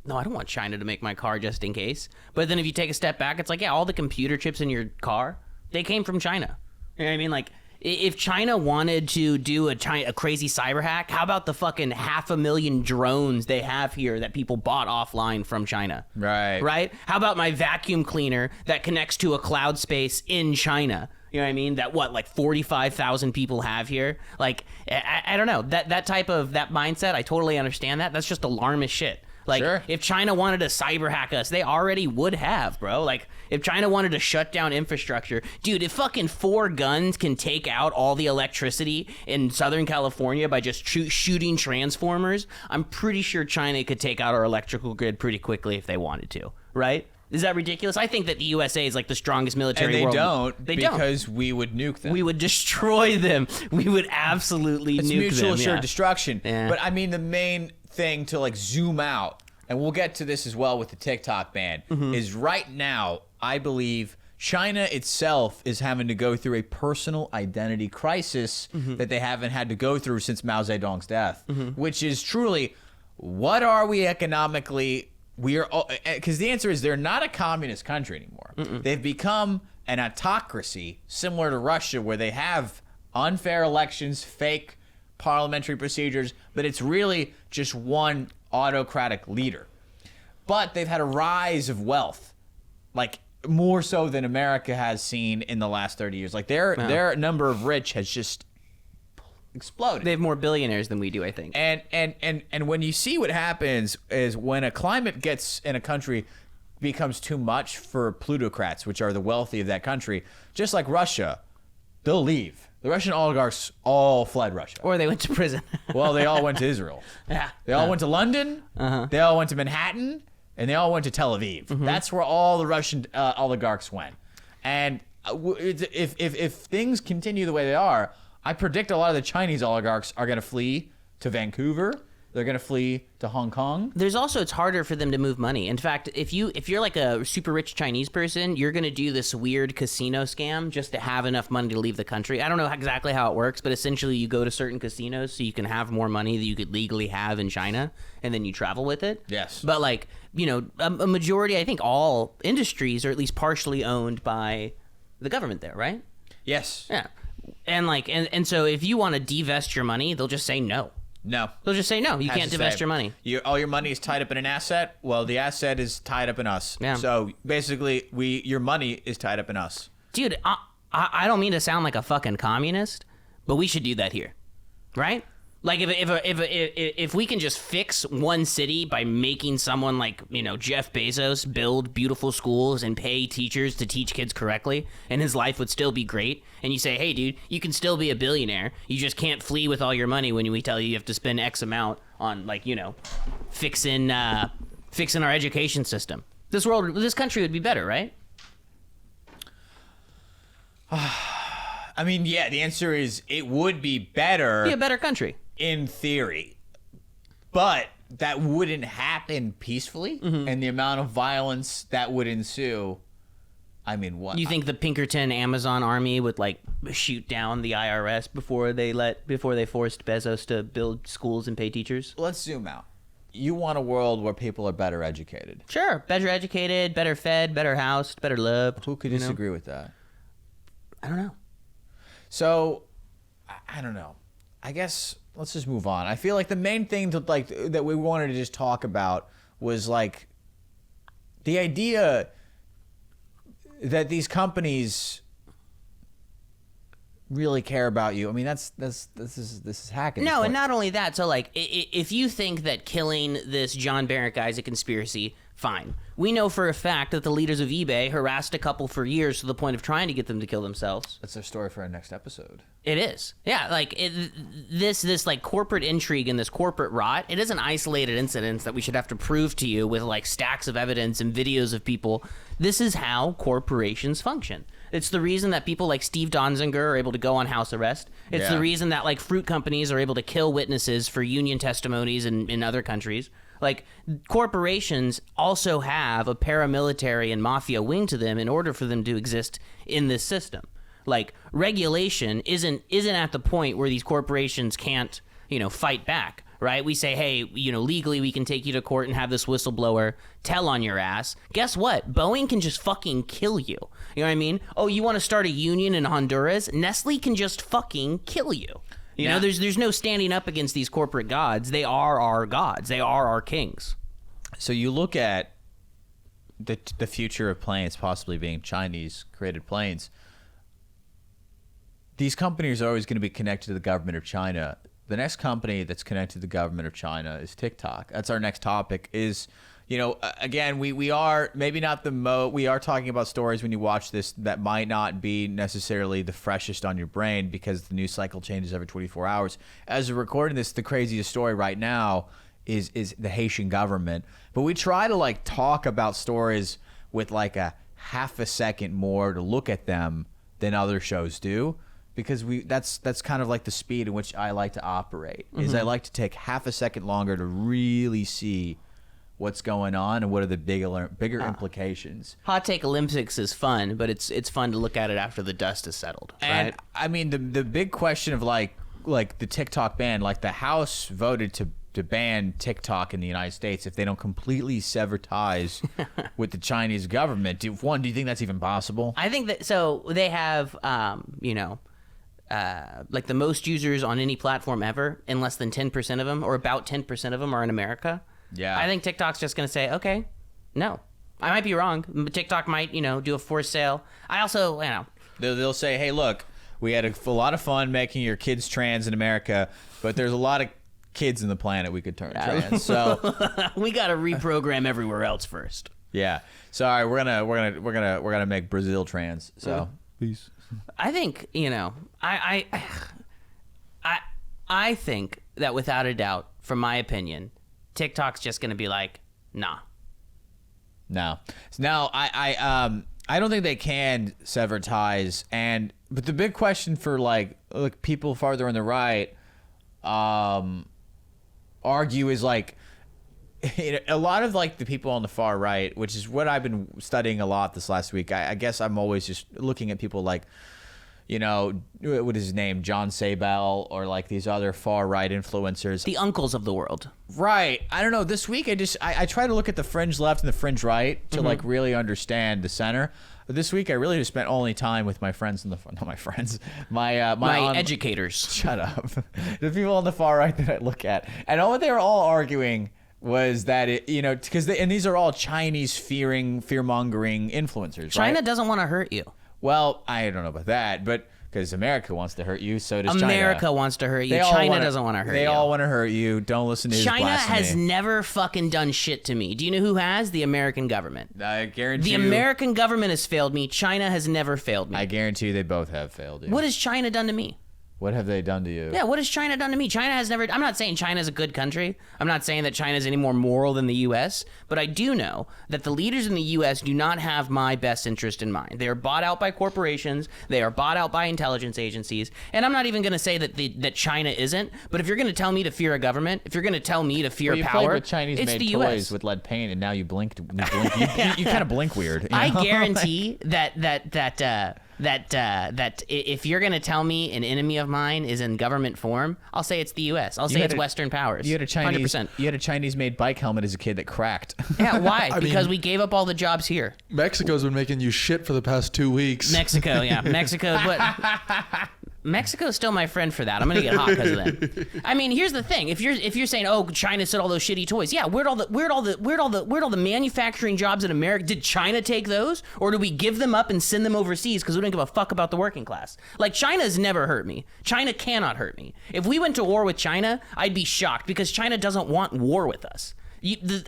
no, I don't want China to make my car just in case. But then if you take a step back, it's all the computer chips in your car, they came from China. You know what I mean? If China wanted to do a crazy cyber hack, how about the fucking 500,000 drones they have here that people bought offline from China? Right. Right? How about my vacuum cleaner that connects to a cloud space in China? You know what I mean? That 45,000 people have here? I don't know. That type of mindset, I totally understand that. That's just alarmist shit. Sure. If China wanted to cyber hack us, they already would have, bro. If China wanted to shut down infrastructure, dude, if fucking 4 guns can take out all the electricity in Southern California by just shooting transformers, I'm pretty sure China could take out our electrical grid pretty quickly if they wanted to, right? Is that ridiculous? I think that the USA is the strongest military in the world. They don't because we would nuke them. We would destroy them. We would absolutely it's nuke them. It's mutual assured yeah. destruction. Yeah. But I mean, the main thing to zoom out, and we'll get to this as well with the TikTok ban, is right now I believe China itself is having to go through a personal identity crisis that they haven't had to go through since Mao Zedong's death, which is truly, what are we economically? We are, because the answer is they're not a communist country anymore. They've become an autocracy similar to Russia, where they have unfair elections, fake parliamentary procedures, but it's really just one autocratic leader. But they've had a rise of wealth, like more so than America has seen in the last 30 years. Like their number of rich has just exploded. They have more billionaires than we do, I think. And when you see what happens is when a climate gets in a country becomes too much for plutocrats, which are the wealthy of that country, just like Russia, they'll leave. The Russian oligarchs all fled Russia. Or they went to prison. Well, they all went to Israel. Yeah. They all went to London. They all went to Manhattan. And they all went to Tel Aviv. That's where all the Russian oligarchs went. And if things continue the way they are, I predict a lot of the Chinese oligarchs are going to flee to Vancouver. They're going to flee to Hong Kong. There's also, it's harder for them to move money. In fact, if you're like a super rich Chinese person, you're going to do this weird casino scam just to have enough money to leave the country. I don't know exactly how it works, but essentially you go to certain casinos so you can have more money that you could legally have in China, and then you travel with it. Yes. But like, a majority, I think all industries are at least partially owned by the government there, right? Yes. Yeah. And like, and so if you want to divest your money, they'll just say no. No. They'll just say no. You can't divest your money. All your money is tied up in an asset. Well, the asset is tied up in us. Yeah. So basically, your money is tied up in us. Dude, I don't mean to sound like a fucking communist, but we should do that here, right? Like if we can just fix one city by making someone like Jeff Bezos build beautiful schools and pay teachers to teach kids correctly, and his life would still be great. And you say, hey, dude, you can still be a billionaire. You just can't flee with all your money when we tell you have to spend X amount on fixing our education system. This country would be better, right? I mean, yeah. The answer is it would be better. Be a better country. In theory, but that wouldn't happen peacefully, and the amount of violence that would ensue. I mean, what? You think the Pinkerton Amazon army would like shoot down the IRS before they forced Bezos to build schools and pay teachers? Let's zoom out. You want a world where people are better educated. Sure, better educated, better fed, better housed, better loved. Who could disagree with that? I don't know. So, I don't know. I guess let's just move on. I feel like the main thing that we wanted to just talk about was like the idea that these companies really care about you. I mean, this is hacking. No, and not only that. So like, if you think that killing this John Barrett guy is a conspiracy, fine. We know for a fact that the leaders of eBay harassed a couple for years to the point of trying to get them to kill themselves. That's their story for our next episode. It is. Yeah, like this like corporate intrigue and this corporate rot, it isn't isolated incidents that we should have to prove to you with like stacks of evidence and videos of people. This is how corporations function. It's the reason that people like Steve Donziger are able to go on house arrest. It's the reason that like fruit companies are able to kill witnesses for union testimonies in other countries. Like, corporations also have a paramilitary and mafia wing to them in order for them to exist in this system. Like, regulation isn't at the point where these corporations can't, fight back, right? We say, hey, legally we can take you to court and have this whistleblower tell on your ass. Guess what? Boeing can just fucking kill you. You know what I mean? Oh, you want to start a union in Honduras? Nestle can just fucking kill you. You know, there's no standing up against these corporate gods. They are our gods. They are our kings. So you look at the future of planes possibly being Chinese-created planes. These companies are always going to be connected to the government of China. The next company that's connected to the government of China is TikTok. That's our next topic is, again, we are maybe not we are talking about stories when you watch this that might not be necessarily the freshest on your brain because the news cycle changes every 24 hours. As we're recording this, the craziest story right now is the Haitian government. But we try to like talk about stories with like a half a second more to look at them than other shows do. Because that's kind of like the speed in which I like to operate. Is I like to take half a second longer to really see what's going on and what are the bigger implications. Hot Take Olympics is fun, but it's fun to look at it after the dust has settled. And right? I mean, the big question of like the TikTok ban, like the House voted to ban TikTok in the United States if they don't completely sever ties with the Chinese government. Do you think that's even possible? I think that so they have like the most users on any platform ever, and less than 10% of them, or about 10% of them, are in America. Yeah. I think TikTok's just going to say, okay, no. I might be wrong. TikTok might, do a forced sale. I also, They'll say, hey, look, we had a lot of fun making your kids trans in America, but there's a lot of kids in the planet we could turn trans. So we got to reprogram everywhere else first. yeah. Sorry, we're gonna make Brazil trans. So peace. I think, I think that without a doubt, from my opinion, TikTok's just going to be like, nah. No. Now, I don't think they can sever ties. But the big question for like people farther on the right argue is like, a lot of like the people on the far right, which is what I've been studying a lot this last week. I guess I'm always just looking at people like, what is his name? John Sabel, or like these other far right influencers. The uncles of the world. Right. I don't know. This week I try to look at the fringe left and the fringe right to like really understand the center. But this week I really just spent only time with my friends not my friends, my educators. Shut up. The people on the far right that I look at, and all what they were all arguing was that these are all Chinese fear-mongering influencers. China right? doesn't want to hurt you. Well, I don't know about that, but because America wants to hurt you, so does China. America wants to hurt you. China doesn't want to hurt you. They all want to hurt you. Don't listen to his China blasphemy. has never fucking done shit to me. Do you know who has? The American government. I guarantee The American government has failed me. China has never failed me. I guarantee you they both have failed you. What has China done to me? What have they done to you? Yeah, what has China done to me? China has never... I'm not saying China's a good country. I'm not saying that China's any more moral than the U.S., but I do know that the leaders in the U.S. do not have my best interest in mind. They are bought out by corporations. They are bought out by intelligence agencies. And I'm not even going to say that China isn't, but if you're going to tell me to fear a government, if you're going to tell me to fear you power, played with Chinese-made it's the toys U.S. with lead paint, and now you blinked. You kind of blink weird. You know? I guarantee that if you're going to tell me an enemy of mine is in government form, I'll say it's the U.S. I'll say it's Western powers. You had a Chinese, 100%. You had a Chinese-made bike helmet as a kid that cracked. Yeah, why? Because we gave up all the jobs here. Mexico's been making you shit for the past 2 weeks. Mexico, yeah, Mexico, but Mexico's still my friend for that. I'm gonna get hot because of them. I mean, here's the thing: if you're saying, oh, China said all those shitty toys, yeah, where'd all the manufacturing jobs in America? Did China take those, or did we give them up and send them overseas because we don't give a fuck about the working class? Like, China's never hurt me. China cannot hurt me. If we went to war with China, I'd be shocked because China doesn't want war with us.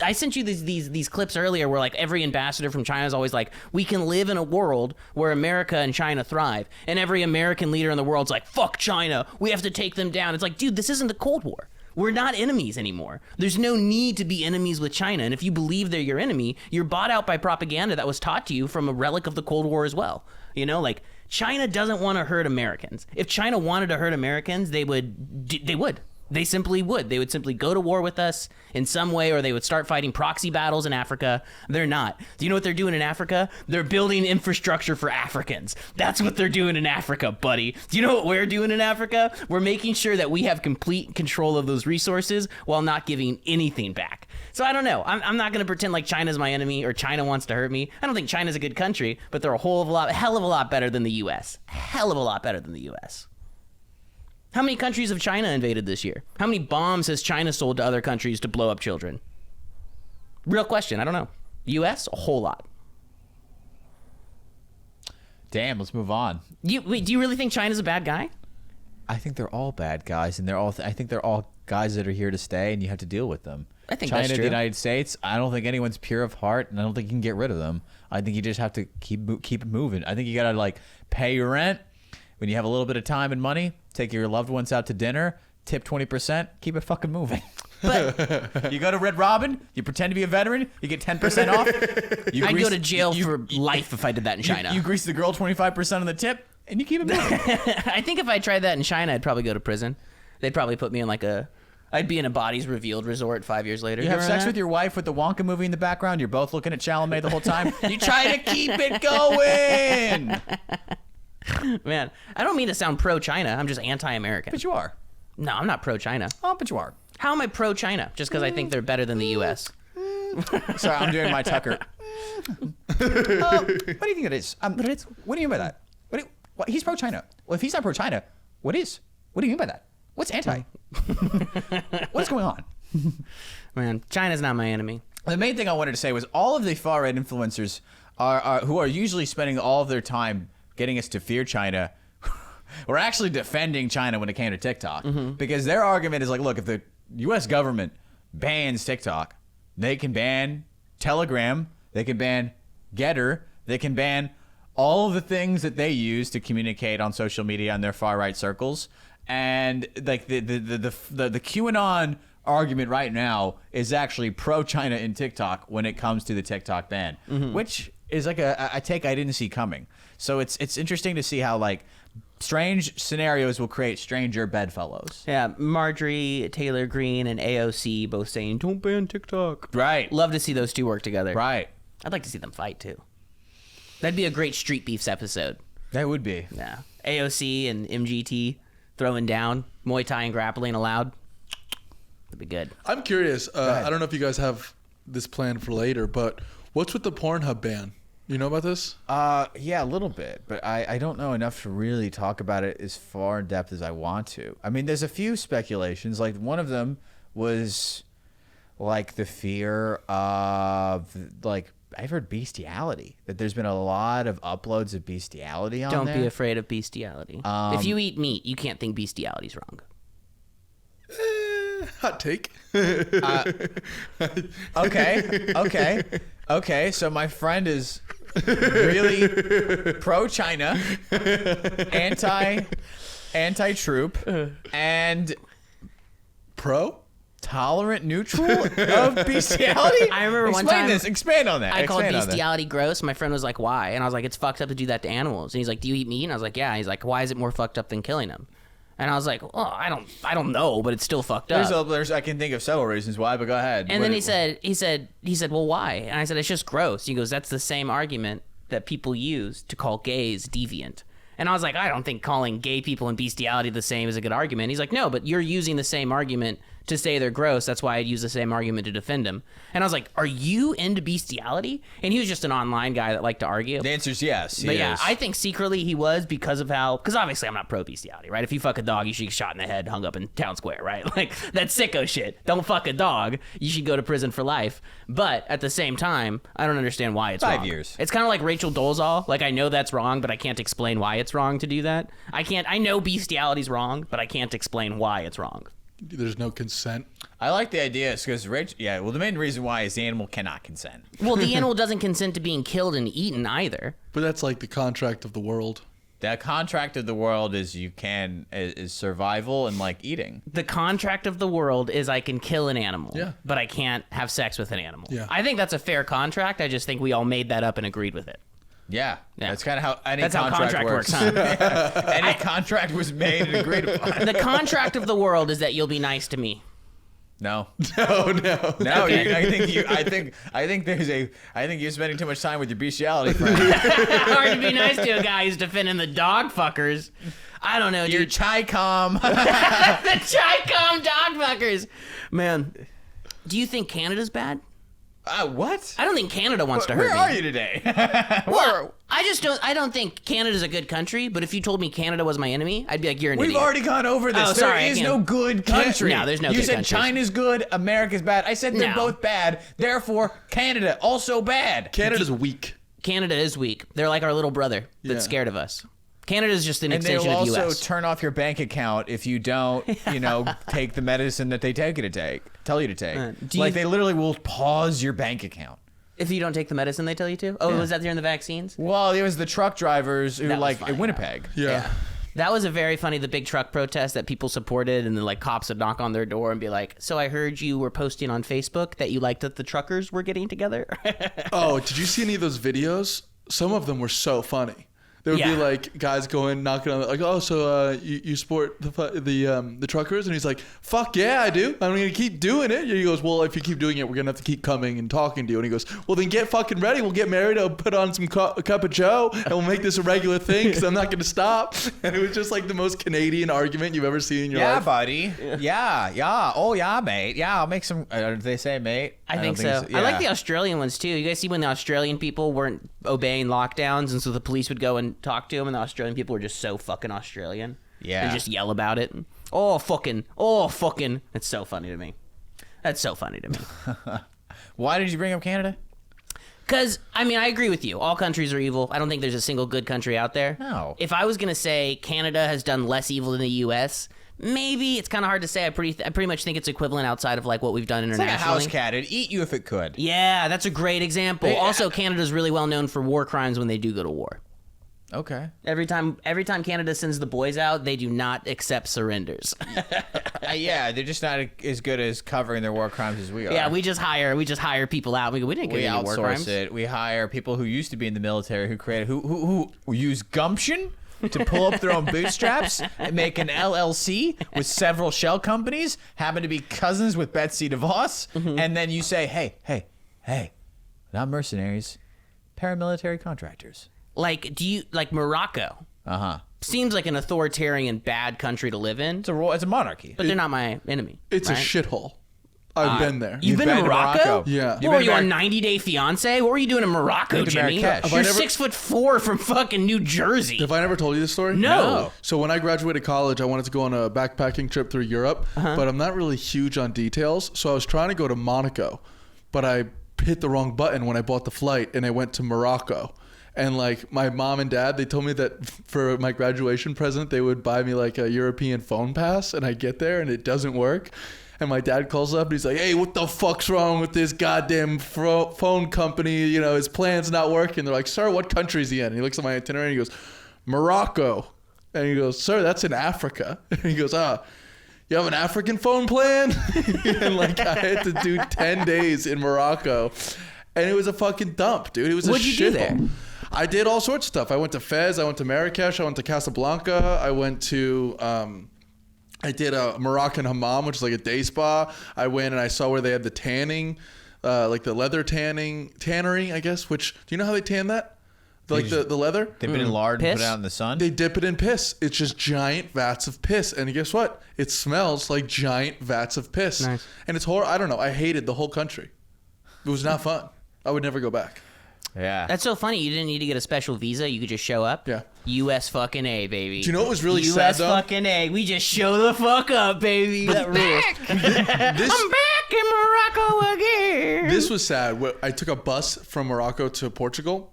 I sent you these clips earlier where like every ambassador from China is always like, we can live in a world where America and China thrive, and every American leader in the world's like, fuck China, we have to take them down. It's like, dude, this isn't the Cold War. We're not enemies anymore. There's no need to be enemies with China, and if you believe they're your enemy, you're bought out by propaganda that was taught to you from a relic of the Cold War as well. Like, China doesn't want to hurt Americans. If China wanted to hurt Americans, they would. They simply would. They would simply go to war with us in some way, or they would start fighting proxy battles in Africa. They're not. Do you know what they're doing in Africa? They're building infrastructure for Africans. That's what they're doing in Africa, buddy. Do you know what we're doing in Africa? We're making sure that we have complete control of those resources while not giving anything back. So I don't know. I'm not going to pretend like China's my enemy or China wants to hurt me. I don't think China's a good country, but they're a hell of a lot better than the U.S. Hell of a lot better than the U.S. How many countries have China invaded this year? How many bombs has China sold to other countries to blow up children? Real question. I don't know. U.S. A whole lot. Damn, let's move on. Do you really think China's a bad guy? I think they're all bad guys, and I think they're all guys that are here to stay, and you have to deal with them. I think China, that's true. the United States, I don't think anyone's pure of heart, and I don't think you can get rid of them. I think you just have to keep it moving. I think you got to pay your rent. When you have a little bit of time and money, take your loved ones out to dinner, tip 20%, keep it fucking moving. But you go to Red Robin, you pretend to be a veteran, you get 10% off. I'd go to jail for life if I did that in China. You grease the girl 25% on the tip, and you keep it moving. I think if I tried that in China, I'd probably go to prison. They'd probably put me in like a I'd be in a Bodies Revealed resort 5 years later. You have Remember sex that? with your wife with the Wonka movie in the background. You're both looking at Chalamet the whole time. You try to keep it going. Man, I don't mean to sound pro-China. I'm just anti-American. But you are. No, I'm not pro-China. Oh, but you are. How am I pro-China? Just because I think they're better than the U.S. Sorry, I'm doing my Tucker. What do you think it is? What do you mean by that? He's pro-China. Well, if he's not pro-China, what is? What do you mean by that? What's anti? What's going on? Man, China's not my enemy. The main thing I wanted to say was all of the far-right influencers who are usually spending all of their time getting us to fear China were actually defending China when it came to TikTok. Because their argument is like, look, if the U.S. government bans TikTok, they can ban Telegram, they can ban Getter, they can ban all of the things that they use to communicate on social media in their far-right circles. And like the QAnon argument right now is actually pro-China in TikTok when it comes to the TikTok ban, which is like a take I didn't see coming. So it's interesting to see how like strange scenarios will create stranger bedfellows. Yeah, Marjorie Taylor Greene and AOC both saying, don't ban TikTok. Right. Love to see those two work together. Right. I'd like to see them fight, too. That'd be a great Street Beefs episode. That would be. Yeah. AOC and MGT throwing down, Muay Thai and grappling allowed. That'd be good. I'm curious. I don't know if you guys have this planned for later, but what's with the Pornhub ban? You know about this? Yeah, a little bit, but I don't know enough to really talk about it as far in depth as I want to. I mean, there's a few speculations. Like one of them was like the fear of like I've heard bestiality, that there's been a lot of uploads of bestiality on there. Don't be afraid of bestiality. If you eat meat, you can't think bestiality's wrong. Hot take. Okay. So my friend is really pro-China, anti-troop, and Pro? tolerant neutral of bestiality. I remember one time. Expand on that. I called Expand on that. bestiality gross. My friend was like, why? And I was like, it's fucked up to do that to animals. And he's like, do you eat meat? And I was like, yeah. And he's like, why is it more fucked up than killing them? And I was like, well, I don't know, but it's still fucked up. There's I can think of several reasons why, but go ahead. And then he said, well, why? And I said, it's just gross. He goes, that's the same argument that people use to call gays deviant. And I was like, I don't think calling gay people and bestiality the same is a good argument. He's like, no, but you're using the same argument to say they're gross. That's why I'd use the same argument to defend them. And I was like, are you into bestiality? And he was just an online guy that liked to argue. The answer's yes. But yeah, I think secretly he was because obviously I'm not pro bestiality, right? If you fuck a dog, you should get shot in the head, hung up in town square, right? Like that's sicko shit. Don't fuck a dog. You should go to prison for life. But at the same time, I don't understand why it's 5 wrong. years. It's kind of like Rachel Dolezal. Like I know that's wrong, but I can't explain why it's wrong to do that. I know bestiality's wrong, but I can't explain why it's wrong. There's no consent. I like the idea because the main reason why is the animal cannot consent. Well, the animal doesn't consent to being killed and eaten either. But that's like the contract of the world. The contract of the world is survival and like eating. The contract of the world is I can kill an animal, Yeah. but I can't have sex with an animal. Yeah. I think that's a fair contract. I just think we all made that up and agreed with it. Yeah. That's kind of how any That's how contract works. Huh? Any contract was made and agreed upon. The contract of the world is that you'll be nice to me. No. No. No, Okay. I think you're spending too much time with your bestiality friend. Hard to be nice to a guy who's defending the dog fuckers. I don't know, Your dude. Chi-Com. The Chi-Com dog fuckers. Man, do you think Canada's bad? What? I don't think Canada wants to hurt Where me. are you today? Well, I don't think Canada's a good country, but if you told me Canada was my enemy, I'd be like, you're an We've idiot. already gone over this. Oh, sorry, There is I no can't- good country. No, there's no You good said countries. China's good, America's bad. I said they're No. both bad. Therefore, Canada also bad. Canada's weak. Canada is weak. They're like our little brother that's Yeah. scared of us. Canada's just an And they extension will of also U.S. turn off your bank account if you don't, take the medicine that they tell you to take. do you- They literally will pause your bank account. If you don't take the medicine they tell you to? Oh, was that during the vaccines? Well, it was the truck drivers who, That was like, funny, in Winnipeg. Yeah. That was a very funny, the big truck protest that people supported, and then like cops would knock on their door and be like, so I heard you were posting on Facebook that you liked that the truckers were getting together. Oh, did you see any of those videos? Some of them were so funny. There would be like guys going knocking on like, oh, so you support the truckers? And he's like, fuck yeah, I do. I'm gonna keep doing it. And he goes, well, if you keep doing it, we're gonna have to keep coming and talking to you. And he goes, well, then get fucking ready. We'll get married. I'll put on some a cup of Joe, and we'll make this a regular thing because I'm not gonna stop. And it was just like the most Canadian argument you've ever seen in your life. Yeah, buddy. Yeah. Oh yeah, mate. Yeah, I'll make some. Did they say mate? I think so. I like the Australian ones too. You guys see when the Australian people weren't obeying lockdowns, and so the police would go and talk to them, and the Australian people were just so fucking Australian. Yeah. And just yell about it. Oh fucking. It's so funny to me. That's so funny to me. Why did you bring up Canada? Because, I mean, I agree with you. All countries are evil. I don't think there's a single good country out there. No. If I was going to say Canada has done less evil than the U.S., maybe it's kind of hard to say. I pretty much think it's equivalent outside of like what we've done internationally. It's like a house cat. It'd eat you if it could. Yeah, that's a great example. Also, Canada's really well known for war crimes when they do go to war. Okay. Every time Canada sends the boys out, they do not accept surrenders. Yeah, they're just not as good as covering their war crimes as we are. Yeah, we just hire people out. We didn't get any war crimes. We outsource it. We hire people who used to be in the military who use gumption to pull up their own bootstraps and make an LLC with several shell companies, happen to be cousins with Betsy DeVos, and then you say, hey, not mercenaries, paramilitary contractors. Like, do you like Morocco? Seems like an authoritarian, bad country to live in. It's a monarchy, but they're not my enemy. It's a shithole. I've been there. You've been to Morocco? Yeah. What were you on 90 Day Fiance? What were you doing in Morocco, Jimmy? You're 6'4" from fucking New Jersey. Have I never told you this story? No. So when I graduated college, I wanted to go on a backpacking trip through Europe, but I'm not really huge on details. So I was trying to go to Monaco, but I hit the wrong button when I bought the flight, and I went to Morocco. And like my mom and dad, they told me that for my graduation present, they would buy me like a European phone pass, and I get there and it doesn't work. And my dad calls up and he's like, hey, what the fuck's wrong with this goddamn phone company? You know, his plan's not working. They're like, sir, what country is he in? And he looks at my itinerary and he goes, Morocco. And he goes, sir, that's in Africa. And he goes, you have an African phone plan? And like I had to do 10 days in Morocco. And it was a fucking dump, dude. It was What'd you do there? I did all sorts of stuff. I went to Fez. I went to Marrakesh. I went to Casablanca. I went to... I did a Moroccan hammam, which is like a day spa. I went and I saw where they had the tanning, like the leather tannery, I guess. Which, do you know how they tan that? Like the leather? They've been in lard and put it out in the sun? They dip it in piss. It's just giant vats of piss. And guess what? It smells like giant vats of piss. Nice. And it's horrible. I don't know. I hated the whole country. It was not fun. I would never go back. Yeah. That's so funny. You didn't need to get a special visa. You could just show up. Yeah. U.S. fucking A, baby. Do you know what was really sad, U.S. though? fucking A. We just show the fuck up, baby. That rules. I'm back in Morocco again. This was sad. I took a bus from Morocco to Portugal,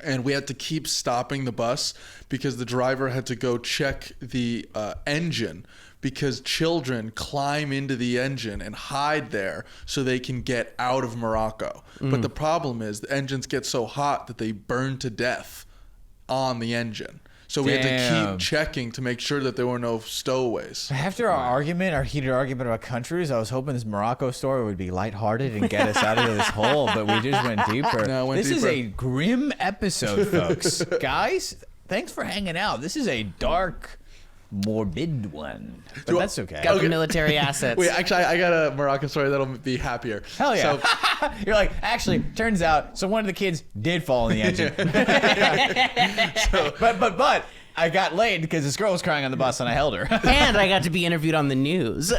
and we had to keep stopping the bus because the driver had to go check the engine, because children climb into the engine and hide there so they can get out of Morocco. But the problem is the engines get so hot that they burn to death on the engine. So we had to keep checking to make sure that there were no stowaways. After our heated argument about countries, I was hoping this Morocco story would be lighthearted and get us out of this hole, but we just went deeper. No, This is a grim episode, folks. Guys, thanks for hanging out. This is a dark, morbid one, but that's okay. Got the military assets. Wait, actually, I got a Moroccan story that'll be happier. Hell yeah. So, You're like, actually, turns out, so one of the kids did fall in the engine. But I got laid because this girl was crying on the bus and I held her. And I got to be interviewed on the news.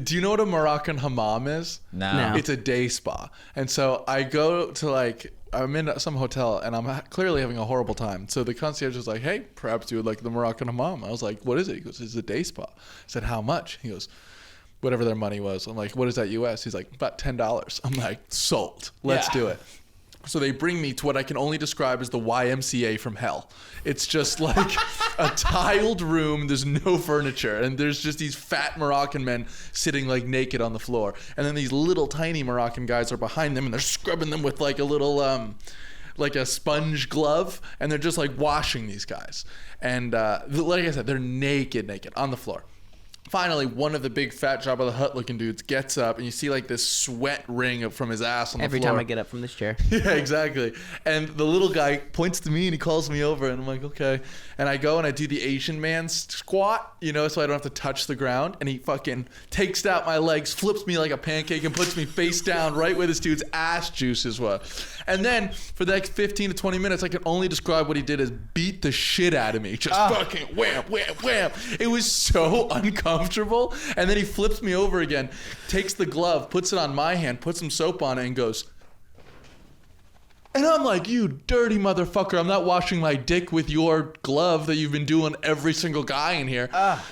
do you know what a Moroccan hammam is? No. It's a day spa. And so I go to I'm in some hotel and I'm clearly having a horrible time. So the concierge was like, hey, perhaps you would like the Moroccan hammam. I was like, what is it? He goes, it's a day spa. I said, how much? He goes, whatever their money was. I'm like, what is that US? He's like, about $10. I'm like, sold. Let's do it. So they bring me to what I can only describe as the YMCA from hell. It's just like a tiled room. There's no furniture. And there's just these fat Moroccan men sitting like naked on the floor. And then these little tiny Moroccan guys are behind them and they're scrubbing them with like a little, like a sponge glove. And they're just like washing these guys. And like I said, they're naked on the floor. Finally, one of the big fat Jabba the Hutt looking dudes gets up, and you see like this sweat ring from his ass on the Every floor. time I get up from this chair. Yeah, exactly. And the little guy points to me and he calls me over, and I'm like, okay. And I go and I do the Asian man squat, you know, so I don't have to touch the ground. And he fucking takes out my legs, flips me like a pancake, and puts me face down right where this dude's ass juices were. And then for the next 15 to 20 minutes, I can only describe what he did as beat the shit out of me. Just fucking wham, wham, wham. It was so uncomfortable. And then he flips me over again, takes the glove, puts it on my hand, puts some soap on it, and goes... And I'm like, you dirty motherfucker, I'm not washing my dick with your glove that you've been doing every single guy in here.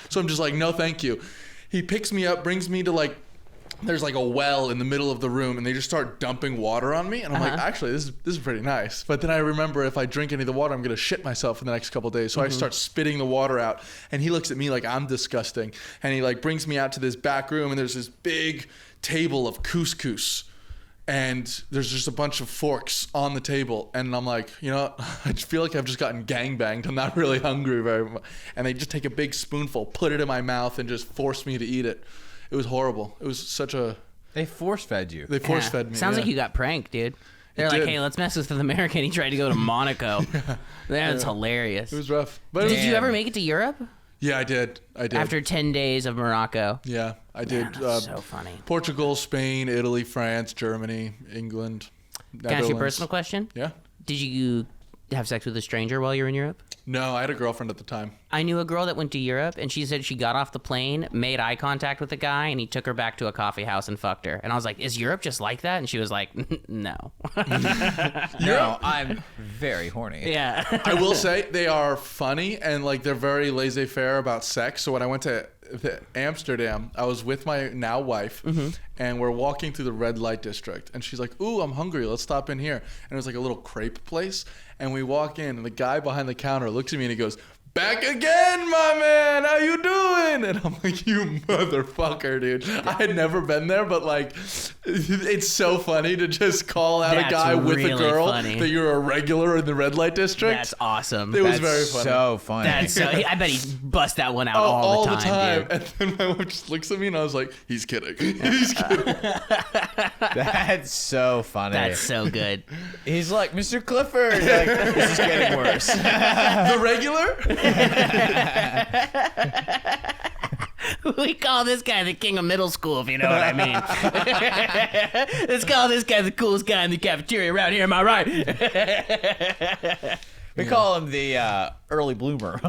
So I'm just like, no, thank you. He picks me up, brings me to like, there's like a well in the middle of the room, and they just start dumping water on me. And I'm like, actually, this is pretty nice. But then I remember if I drink any of the water, I'm going to shit myself for the next couple of days. So I start spitting the water out. And he looks at me like I'm disgusting. And he like brings me out to this back room, and there's this big table of couscous. And there's just a bunch of forks on the table. And I'm like, you know, I just feel like I've just gotten gangbanged. I'm not really hungry very much. And they just take a big spoonful, put it in my mouth, and just force me to eat it. It was horrible. It was such a... They force-fed you. They force-fed me. Sounds like you got pranked, dude. They're like, did. hey, let's mess with an American. He tried to go to Monaco. That's hilarious. It was rough. But Did you ever make it to Europe? Yeah, I did. After 10 days of Morocco. Yeah, I did. That's so funny. Portugal, Spain, Italy, France, Germany, England, Can I ask you a personal question? Yeah. Did you have sex with a stranger while you were in Europe? No, I had a girlfriend at the time. I knew a girl that went to Europe, and she said she got off the plane, made eye contact with the guy, and he took her back to a coffee house and fucked her. And I was like, is Europe just like that? And she was like, no. No, I'm very horny. Yeah. I will say they are funny, and like they're very laissez-faire about sex. So when I went to Amsterdam, I was with my now wife, and we're walking through the red light district, and she's like, ooh, I'm hungry, let's stop in here. And it was like a little crepe place, and we walk in, and the guy behind the counter looks at me and he goes, back again, my man, how you doing? And I'm like, you motherfucker, dude. I had never been there, but like, it's so funny to just call out That's a guy with really a girl funny. that you're a regular in the red light district. That's awesome. It was That's very funny. so funny. That's so, I bet he bust that one out all the time, dude. And then my wife just looks at me and I was like, he's kidding. He's kidding. That's so funny. That's so good. He's like, Mr. Clifford. You're like, this is getting worse. The regular? We call this guy the king of middle school, if you know what I mean. Let's call this guy the coolest guy in the cafeteria around here, am I right? We call him the early bloomer.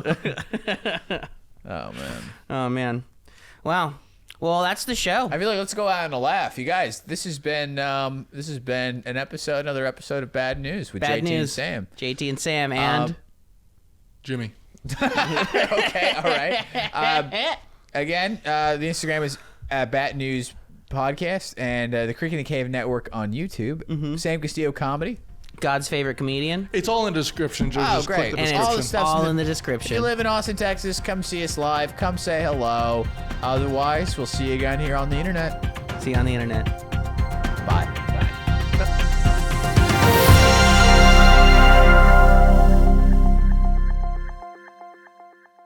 Oh, man. Oh, man. Wow. Well, that's the show. I feel like let's go out on a laugh. You guys, this has been another episode of Bad News with Bad JT news. and Sam. JT and Sam and... Jimmy. Okay, all right. Again, the Instagram is Bat News Podcast, and the Creek in the Cave Network on YouTube. Sam Castillo Comedy. God's favorite comedian. It's all in the description. Just great. click the And description. All the it's stuff's all in in the If you description. live in Austin, Texas, come see us live. Come say hello. Otherwise, we'll see you again here on the internet. See you on the internet.